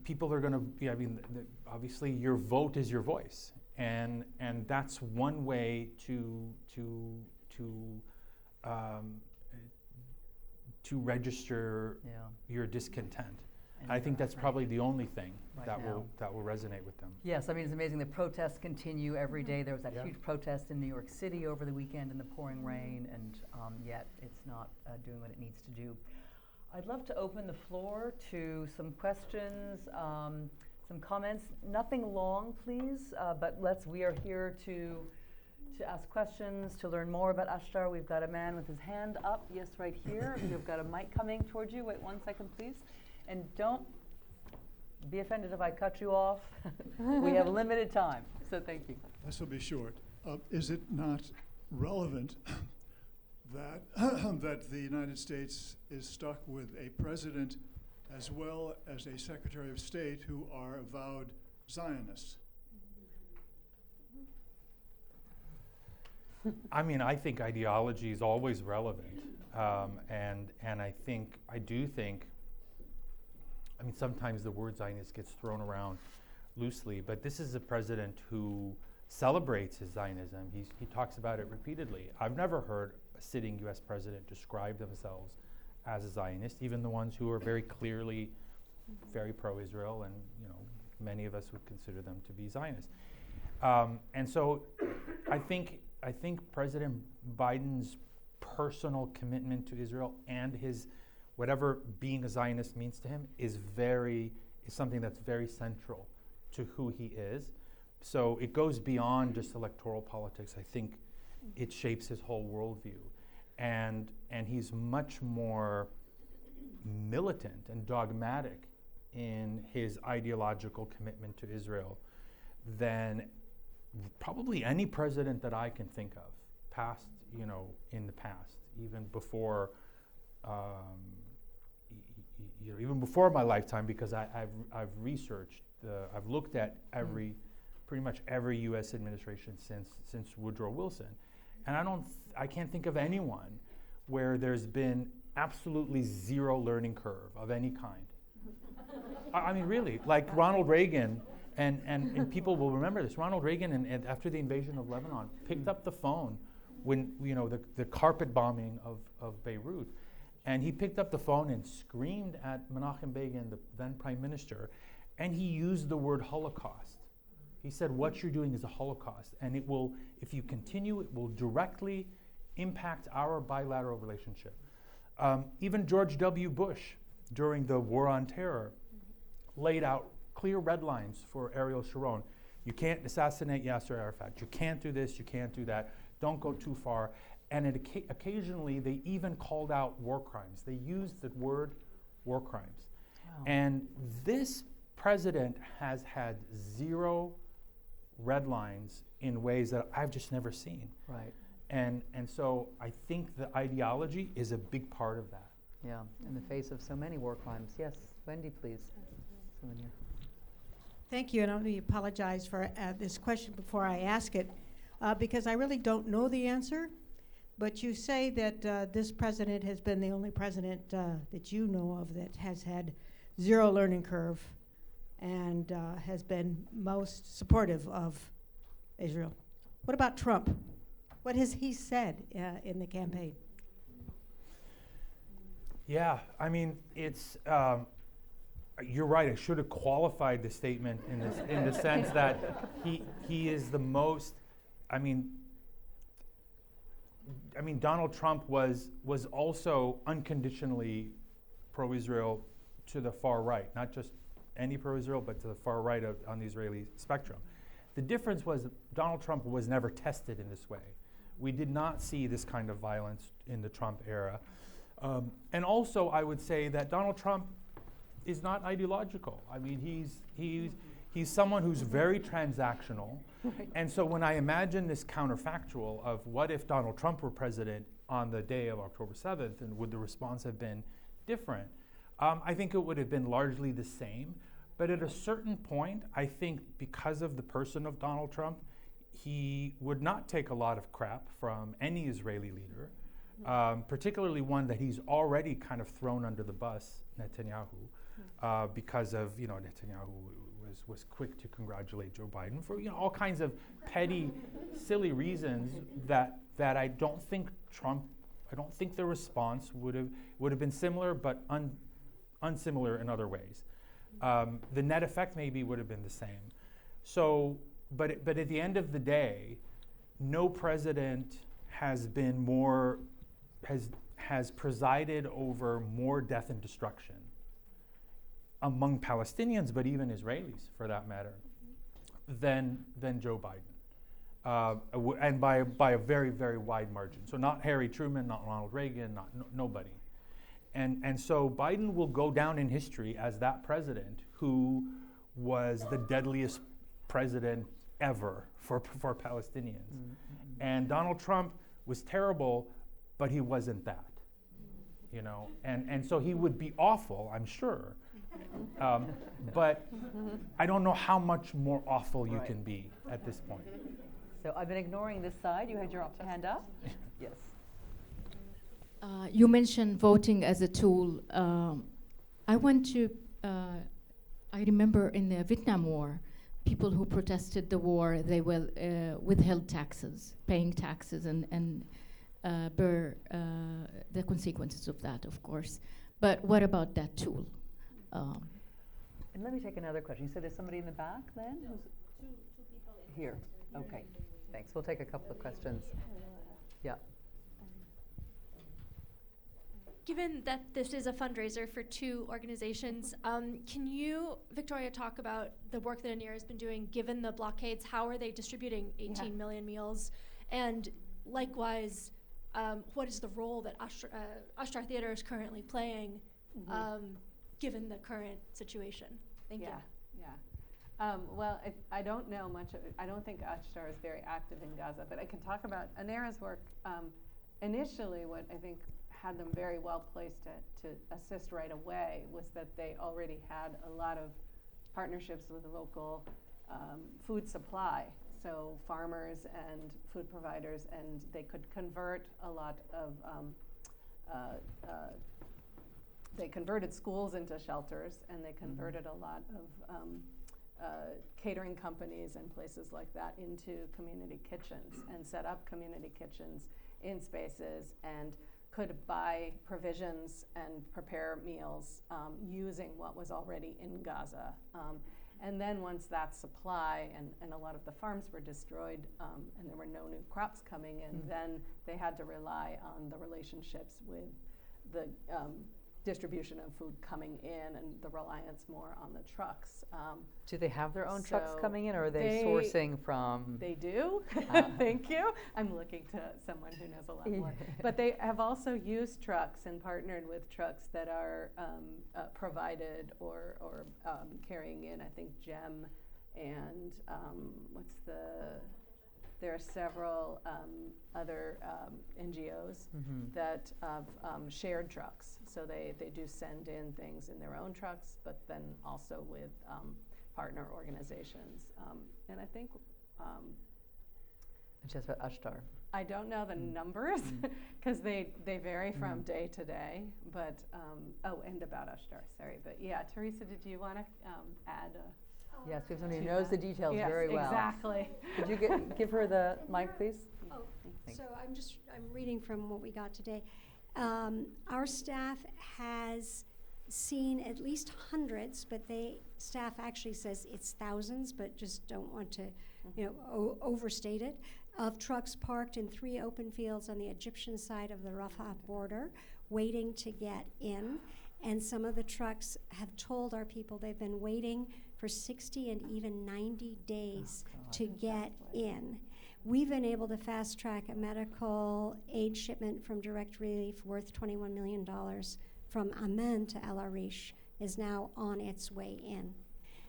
people are going to, obviously your vote is your voice. And that's one way to register your discontent. I think that's probably the only thing that will resonate with them. Yes, it's amazing. The protests continue every day. There was that huge protest in New York City over the weekend in the pouring rain, and yet it's not doing what it needs to do. I'd love to open the floor to some questions, some comments. Nothing long, please, but we are here to ask questions, to learn more about Ashtar. We've got a man with his hand up, yes, right here. We've got a mic coming towards you. Wait 1 second, please. And don't be offended if I cut you off. We have limited time, so thank you. This will be short. Is it not relevant that that the United States is stuck with a president as well as a Secretary of State who are avowed Zionists? I think ideology is always relevant, and I do think. Sometimes the word Zionist gets thrown around loosely, but this is a president who celebrates his Zionism. He talks about it repeatedly. I've never heard a sitting U.S. president describe themselves as a Zionist, even the ones who are very clearly very pro-Israel, and many of us would consider them to be Zionists. And so I think President Biden's personal commitment to Israel and his whatever being a Zionist means to him is something that's very central to who he is. So it goes beyond just electoral politics. I think it shapes his whole worldview. And he's much more militant and dogmatic in his ideological commitment to Israel than probably any president that I can think of, in the past, even before even before my lifetime, because I've researched, I've looked at pretty much every U.S. administration since Woodrow Wilson, and I can't think of anyone where there's been absolutely zero learning curve of any kind. Really, like Ronald Reagan, and people will remember this. Ronald Reagan, and after the invasion of Lebanon, picked up the phone when the carpet bombing of Beirut. And he picked up the phone and screamed at Menachem Begin, the then prime minister, and he used the word Holocaust. He said, what you're doing is a Holocaust, and it will, if you continue, it will directly impact our bilateral relationship. Even George W. Bush, during the War on Terror, laid out clear red lines for Ariel Sharon. You can't assassinate Yasser Arafat. You can't do this, you can't do that. Don't go too far. And occasionally, they even called out war crimes. They used the word war crimes. Wow. And this president has had zero red lines in ways that I've just never seen. Right. And so I think the ideology is a big part of that. Yeah, in the face of so many war crimes. Yes, Wendy, please. Someone here. Thank you, and let me apologize for this question before I ask it, because I really don't know the answer. But you say that this president has been the only president that you know of that has had zero learning curve and has been most supportive of Israel. What about Trump? What has he said in the campaign? Yeah, I mean, it's, you're right, I should have qualified the statement in the sense that he is the most, I mean, Donald Trump was also unconditionally pro-Israel to the far right, not just any pro-Israel, but to the far right on the Israeli spectrum. The difference was Donald Trump was never tested in this way. We did not see this kind of violence in the Trump era. And also, I would say that Donald Trump is not ideological. I mean, he's someone who's very transactional. Right. And so when I imagine this counterfactual of what if Donald Trump were president on the day of October 7th, and would the response have been different? I think it would have been largely the same. But at a certain point, I think because of the person of Donald Trump, he would not take a lot of crap from any Israeli leader, particularly one that he's already kind of thrown under the bus, Netanyahu, because of, Netanyahu was quick to congratulate Joe Biden for, all kinds of petty, silly reasons that I don't think the response would have been similar, but unsimilar in other ways. The net effect maybe would have been the same. So, but at the end of the day, no president has been more, has presided over more death and destruction among Palestinians, but even Israelis for that matter, than Joe Biden. And by a very, very wide margin. So not Harry Truman, not Ronald Reagan, nobody. And so Biden will go down in history as that president who was the deadliest president ever for Palestinians. Mm-hmm. And Donald Trump was terrible, but he wasn't that, And so he would be awful, I'm sure. But I don't know how much more awful you can be at this point. So I've been ignoring this side. You had your hand up? Yes. You mentioned voting as a tool. I remember in the Vietnam War, people who protested the war, they withheld taxes, paying taxes, and bear the consequences of that, of course. But what about that tool? And let me take another question. You said there's somebody in the back then? No, two people here. Okay, thanks. We'll take a couple of questions. Yeah. Given that this is a fundraiser for two organizations, can you, Victoria, talk about the work that ANERA has been doing given the blockades? How are they distributing 18 million meals? And likewise, what is the role that Ashtar Theatre is currently playing given the current situation? Thank you. Yeah. Well, I don't know much. I don't think Ashtar is very active in Gaza, but I can talk about ANERA's work. Initially, what I think had them very well placed to assist right away was that they already had a lot of partnerships with local food supply, so farmers and food providers, and they could convert a lot of, they converted schools into shelters, and they converted a lot of catering companies and places like that into community kitchens, and set up community kitchens in spaces, and could buy provisions and prepare meals using what was already in Gaza. And then once that supply and a lot of the farms were destroyed and there were no new crops coming in, then they had to rely on the relationships with the distribution of food coming in and the reliance more on the trucks. Do they have their own trucks So coming in, or are they sourcing from? They do. Thank you. I'm looking to someone who knows a lot more. But they have also used trucks and partnered with trucks that are provided or carrying in, I think, GEM and there are several other NGOs that have shared trucks. So they do send in things in their own trucks, but then also with partner organizations. And I think Just about Ashtar. I don't know the numbers because they vary from day to day. But and about Ashtar, sorry. But yeah, Teresa, did you want to add? Yes, we have somebody who knows the details Yes, very well. Exactly. Could you give her the mic, please? Oh, so I'm reading from what we got today. Our staff has seen at least hundreds, but staff actually says it's thousands, but just don't want to, overstate it, of trucks parked in 3 open fields on the Egyptian side of the Rafah border, waiting to get in. And some of the trucks have told our people they've been waiting for 60 and even 90 days to get in. We've been able to fast track a medical aid shipment from Direct Relief worth $21 million from Amman to El Arish is now on its way in.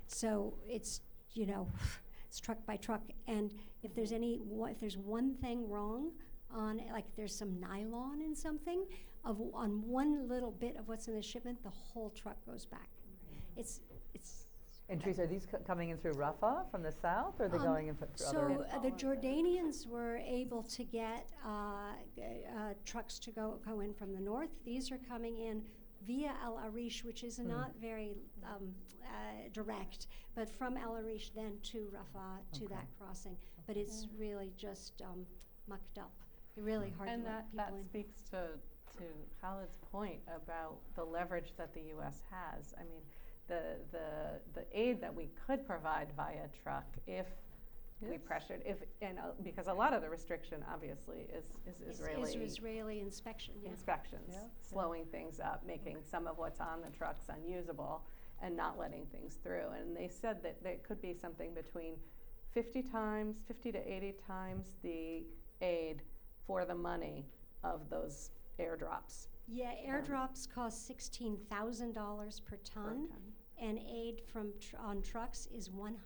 So it's, it's truck by truck. And if there's one thing wrong on, like there's some nylon in something, on one little bit of what's in the shipment, the whole truck goes back. It's. And Teresa, are these coming in through Rafah from the south, or are they going in through other? So the Jordanians were able to get trucks to go in from the north. These are coming in via El Arish, which is not very direct, but from El Arish then to Rafah to that crossing. But it's really just mucked up. Really hard to let people in. And that speaks to Khaled's point about the leverage that the U.S. has. I mean, the aid that we could provide via truck if we pressured, because a lot of the restriction obviously is Israeli. It's Israeli inspections, slowing things up, making some of what's on the trucks unusable, and not letting things through. And they said that there could be something between 50 to 80 times the aid for the money of those airdrops. Yeah, airdrops cost $16,000 per ton, and aid on trucks is $180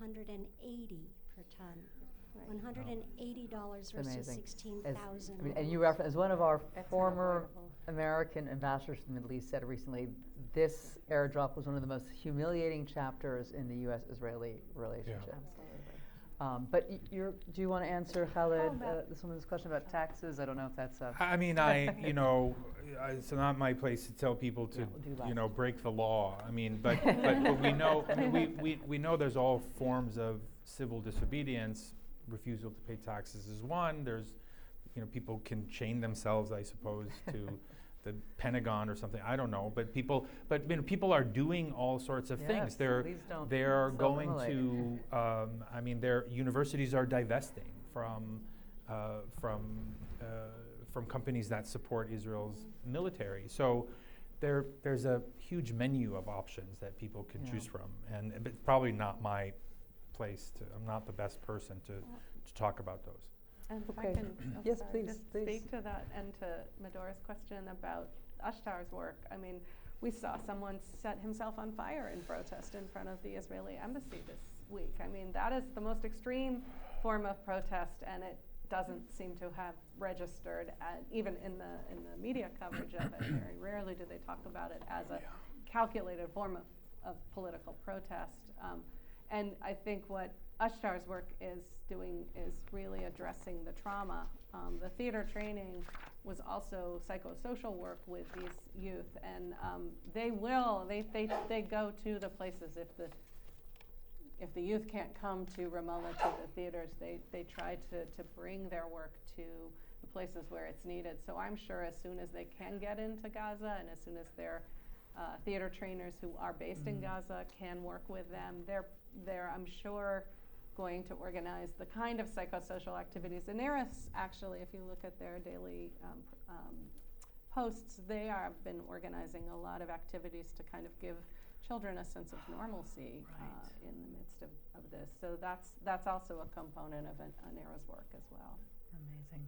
per ton. $180 versus $16,000. And you referenced, as one of our former American ambassadors to the Middle East said recently, this airdrop was one of the most humiliating chapters in the U.S.-Israeli relationship. But do you want to answer, Khaled, this woman's question about taxes? I don't know if that's a... I mean, it's not my place to tell people to, break the law. I mean, but we know, we know there's all forms of civil disobedience. Refusal to pay taxes is one. There's, people can chain themselves, I suppose, to the Pentagon or something. I don't know, but people are doing all sorts of things. They're going to. Their universities are divesting from companies that support Israel's military. So there's a huge menu of options that people can choose from, and it's probably not my place to. I'm not the best person to talk about those. And if I can speak to that and to Medora's question about Ashtar's work. I mean, we saw someone set himself on fire in protest in front of the Israeli embassy this week. I mean, that is the most extreme form of protest, and it doesn't seem to have registered even in the media coverage of it. Very rarely do they talk about it as a calculated form of political protest. And I think what Ashtar's work is doing is really addressing the trauma. The theater training was also psychosocial work with these youth, and they go to the places if the youth can't come to Ramallah, to the theaters, they try to bring their work to the places where it's needed. So I'm sure as soon as they can get into Gaza, and as soon as their theater trainers who are based in Gaza can work with them, they're I'm sure going to organize the kind of psychosocial activities. ANERA, actually, if you look at their daily hosts, they have been organizing a lot of activities to kind of give children a sense of normalcy in the midst of this. So that's also a component of ANERA's work as well. Amazing.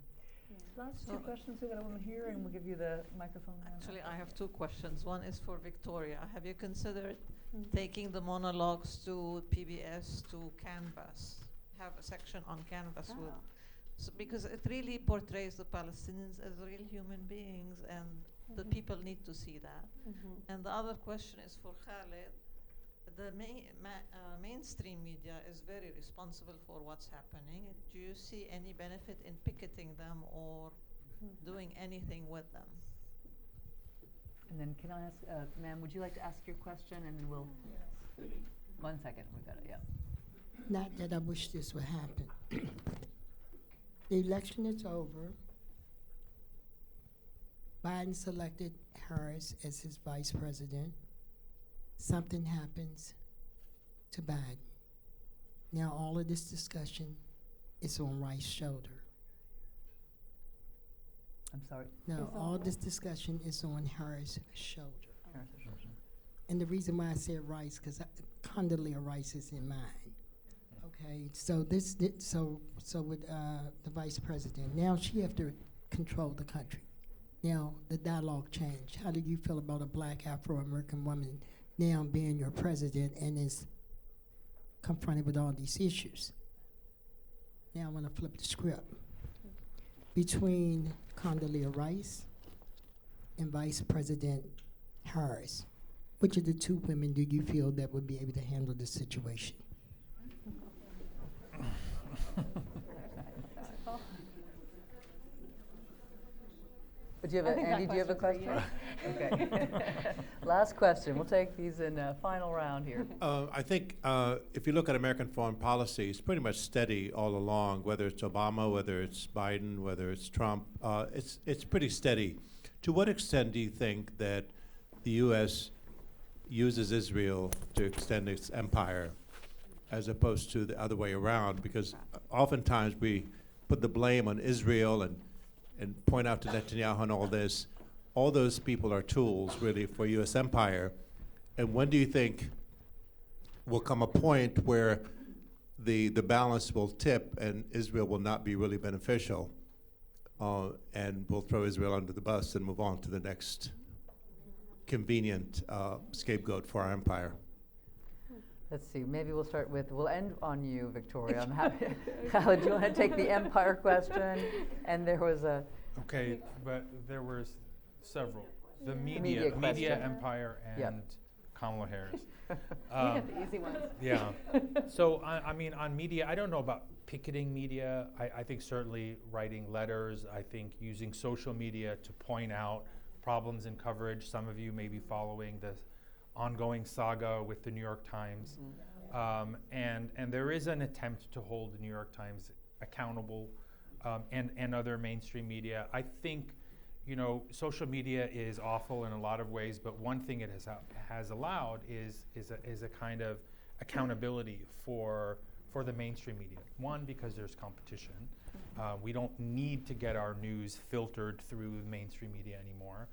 Last two questions. We got a woman here, and we'll give you the microphone. Actually, I have two questions. One is for Victoria. Have you considered taking the monologues to PBS, to Canvas? Have a section on Canvas because it really portrays the Palestinians as real human beings, and the people need to see that. And the other question is for Khaled. The mainstream media is very responsible for what's happening. Do you see any benefit in picketing them or doing anything with them? And then can I ask, ma'am, would you like to ask your question, and then we'll, 1 second, we got it, yeah. Not that I wish this would happen. The election is over. Biden selected Harris as his vice president. Something happens to Biden. Now all of this discussion is on Rice's shoulder. I'm sorry? No, all this discussion is on Harris' shoulder. And the reason why I said Rice, because Condoleezza Rice is in mind. Okay, so so with the vice president, now she have to control the country. Now the dialogue changed. How do you feel about a black Afro-American woman now being your president and is confronted with all these issues? Now I want to flip the script. Between Condoleezza Rice and Vice President Harris, which of the two women do you feel that would be able to handle the situation? But Andy, do you have a question? Okay. Last question. We'll take these in a final round here. I think if you look at American foreign policy, it's pretty much steady all along, whether it's Obama, whether it's Biden, whether it's Trump. It's pretty steady. To what extent do you think that the U.S. uses Israel to extend its empire as opposed to the other way around? Because oftentimes we put the blame on Israel and point out to Netanyahu and all this. All those people are tools, really, for U.S. empire. And when do you think will come a point where the balance will tip and Israel will not be really beneficial, and we'll throw Israel under the bus and move on to the next convenient scapegoat for our empire? Let's see, maybe we'll end on you, Victoria. I'm happy. Khaled, do you want to take the empire question? And there was a... Okay, but there was several. The media empire, and Kamala Harris. We got the easy ones. Yeah. So, I mean, on media, I don't know about picketing media. I think certainly writing letters, I think using social media to point out problems in coverage. Some of you may be following the ongoing saga with the New York Times. And there is an attempt to hold the New York Times accountable, and other mainstream media. I think, social media is awful in a lot of ways, but one thing it has allowed is a kind of accountability for the mainstream media. One, because there's competition. We don't need to get our news filtered through the mainstream media anymore,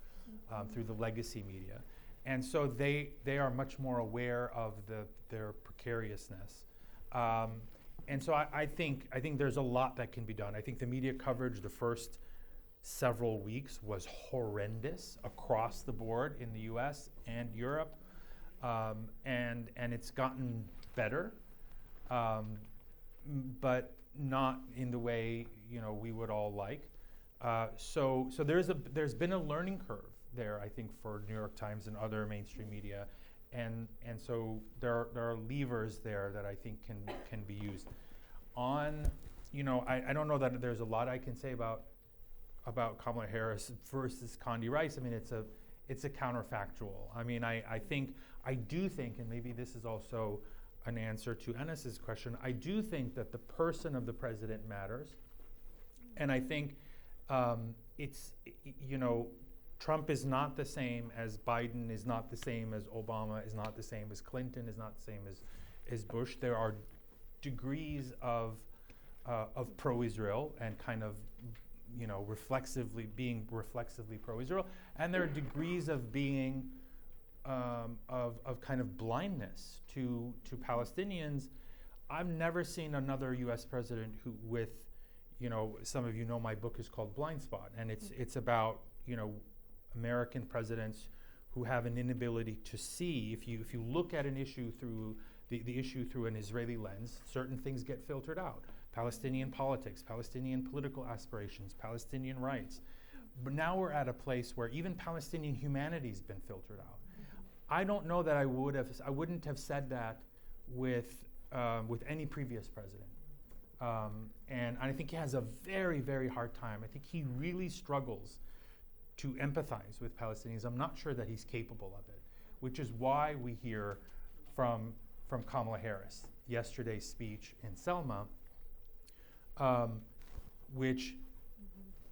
through the legacy media. And so they are much more aware of their precariousness. And so I think there's a lot that can be done. I think the media coverage the first several weeks was horrendous across the board in the US and Europe. And it's gotten better, but not in the way we would all like. So there's been a learning curve there, I think, for New York Times and other mainstream media, and so there are levers there that I think can be used. I don't know that there's a lot I can say about Kamala Harris versus Condi Rice. I mean, it's a counterfactual. I mean, I do think, and maybe this is also an answer to Enes's question, I do think that the person of the president matters, and I think Trump is not the same as Biden, is not the same as Obama, is not the same as Clinton, is not the same as Bush. There are degrees of pro-Israel and kind of being reflexively pro-Israel, and there are degrees of being of kind of blindness to Palestinians. I've never seen another U.S. president who, with, some of you know my book is called Blind Spot, and it's about American presidents who have an inability to see. If you look at an issue through the issue through an Israeli lens, certain things get filtered out. Palestinian politics, Palestinian political aspirations, Palestinian rights. But now we're at a place where even Palestinian humanity has been filtered out. I don't know that I wouldn't have said that with any previous president. And I think he has a very, very hard time. I think he really struggles to empathize with Palestinians. I'm not sure that he's capable of it, which is why we hear from Kamala Harris, yesterday's speech in Selma, which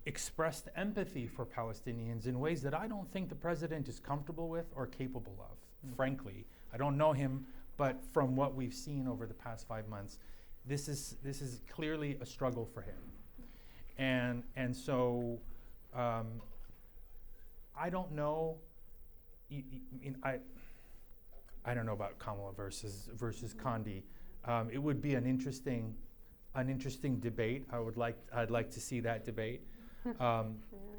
expressed empathy for Palestinians in ways that I don't think the president is comfortable with or capable of, frankly. I don't know him, but from what we've seen over the past 5 months, this is clearly a struggle for him. And so I don't know. I don't know about Kamala versus Condi. It would be an interesting debate. I'd like to see that debate.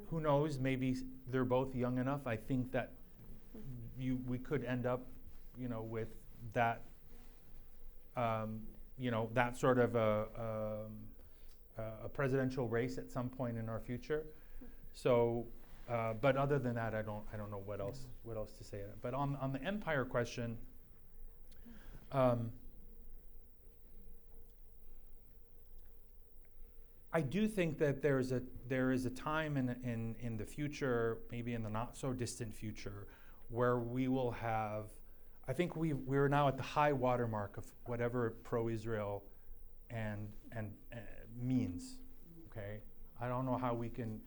Who knows? Maybe they're both young enough. I think that we could end up, with that, that sort of a presidential race at some point in our future. So, but other than that, I don't know what else to say. But on the empire question, I do think that there is a time in the future, maybe in the not so distant future, where we will have. I think we're now at the high watermark of whatever pro-Israel and means. Okay, I don't know how we can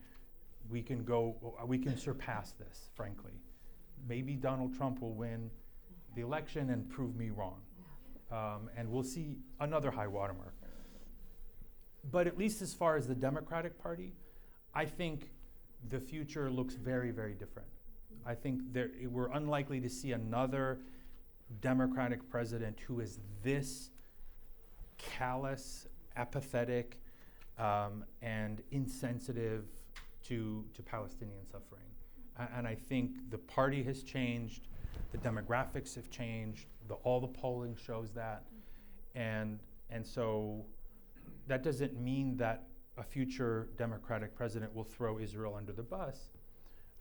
surpass this. Frankly, maybe Donald Trump will win the election and prove me wrong, and we'll see another high watermark. But at least as far as the Democratic Party, I think the future looks very, very different. I think we're unlikely to see another Democratic president who is this callous, apathetic, and insensitive to Palestinian suffering. And I think the party has changed, the demographics have changed, all the polling shows that, and so that doesn't mean that a future Democratic president will throw Israel under the bus.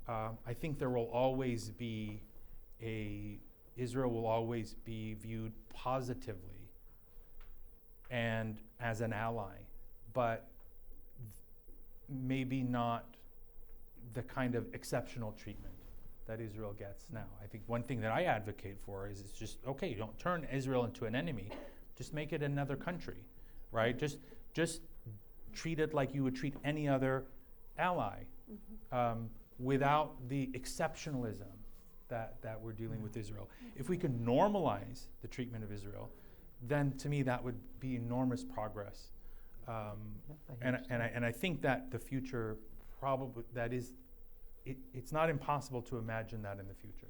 I think there will always be Israel will always be viewed positively and as an ally, but maybe not the kind of exceptional treatment that Israel gets now. I think one thing that I advocate for is it's just, okay, don't turn Israel into an enemy, just make it another country, right? Just treat it like you would treat any other ally, without the exceptionalism that we're dealing with Israel. If we can normalize the treatment of Israel, then to me that would be enormous progress. And I think that the future probably, it's not impossible to imagine that in the future.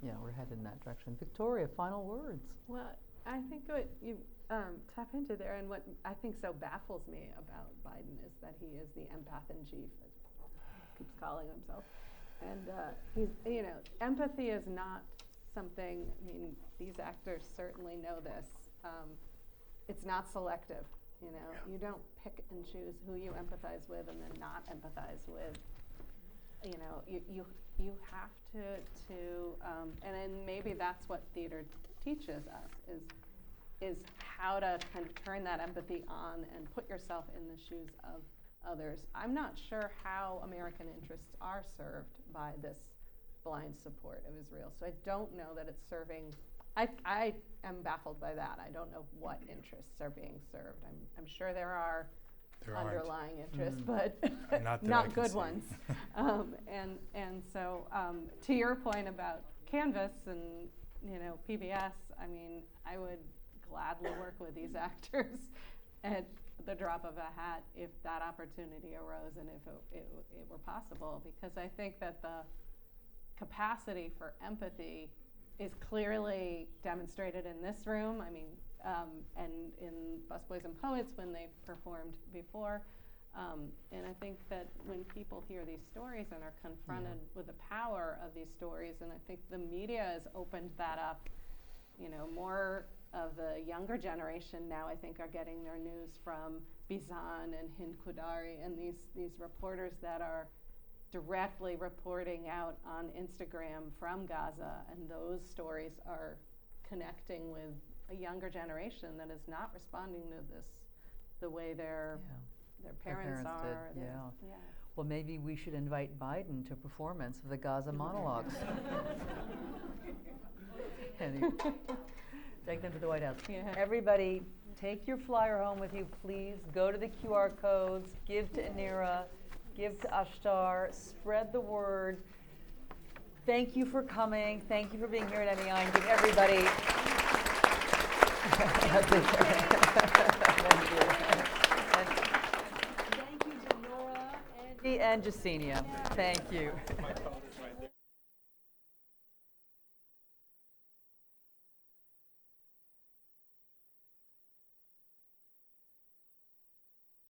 Yeah, we're headed in that direction. Victoria, final words. Well, I think what you tap into there, and what I think so baffles me about Biden is that he is the empath in chief, as he keeps calling himself. And he's, empathy is not something, these actors certainly know this. It's not selective, You don't pick and choose who you empathize with and then not empathize with. You have to and then maybe that's what theater teaches us is how to kind of turn that empathy on and put yourself in the shoes of others. I'm not sure how American interests are served by this blind support of Israel. So I don't know that it's serving. I am baffled by that. I don't know what interests are being served. I'm sure there are underlying interests, but not good ones. And so to your point about Canvas and PBS, I would gladly work with these actors at the drop of a hat if that opportunity arose and if it were possible, because I think that the capacity for empathy is clearly demonstrated in this room. I mean, and in Busboys and Poets when they performed before. And I think that when people hear these stories and are confronted with the power of these stories, and I think the media has opened that up, you know, more of the younger generation now I think are getting their news from Bizan and Hind Kudari and these reporters that are directly reporting out on Instagram from Gaza, and those stories are connecting with a younger generation that is not responding to this the way their parents are. Did, Well, maybe we should invite Biden to a performance of the Gaza Mono-Logues. Take them to the White House. Everybody, take your flyer home with you, please. Go to the QR codes, give to ANERA, give to Ashtar, spread the word. Thank you for coming. Thank you for being here at MEI, and give everybody. Thank you. Thank you to Nora and Jasenia. Thank you.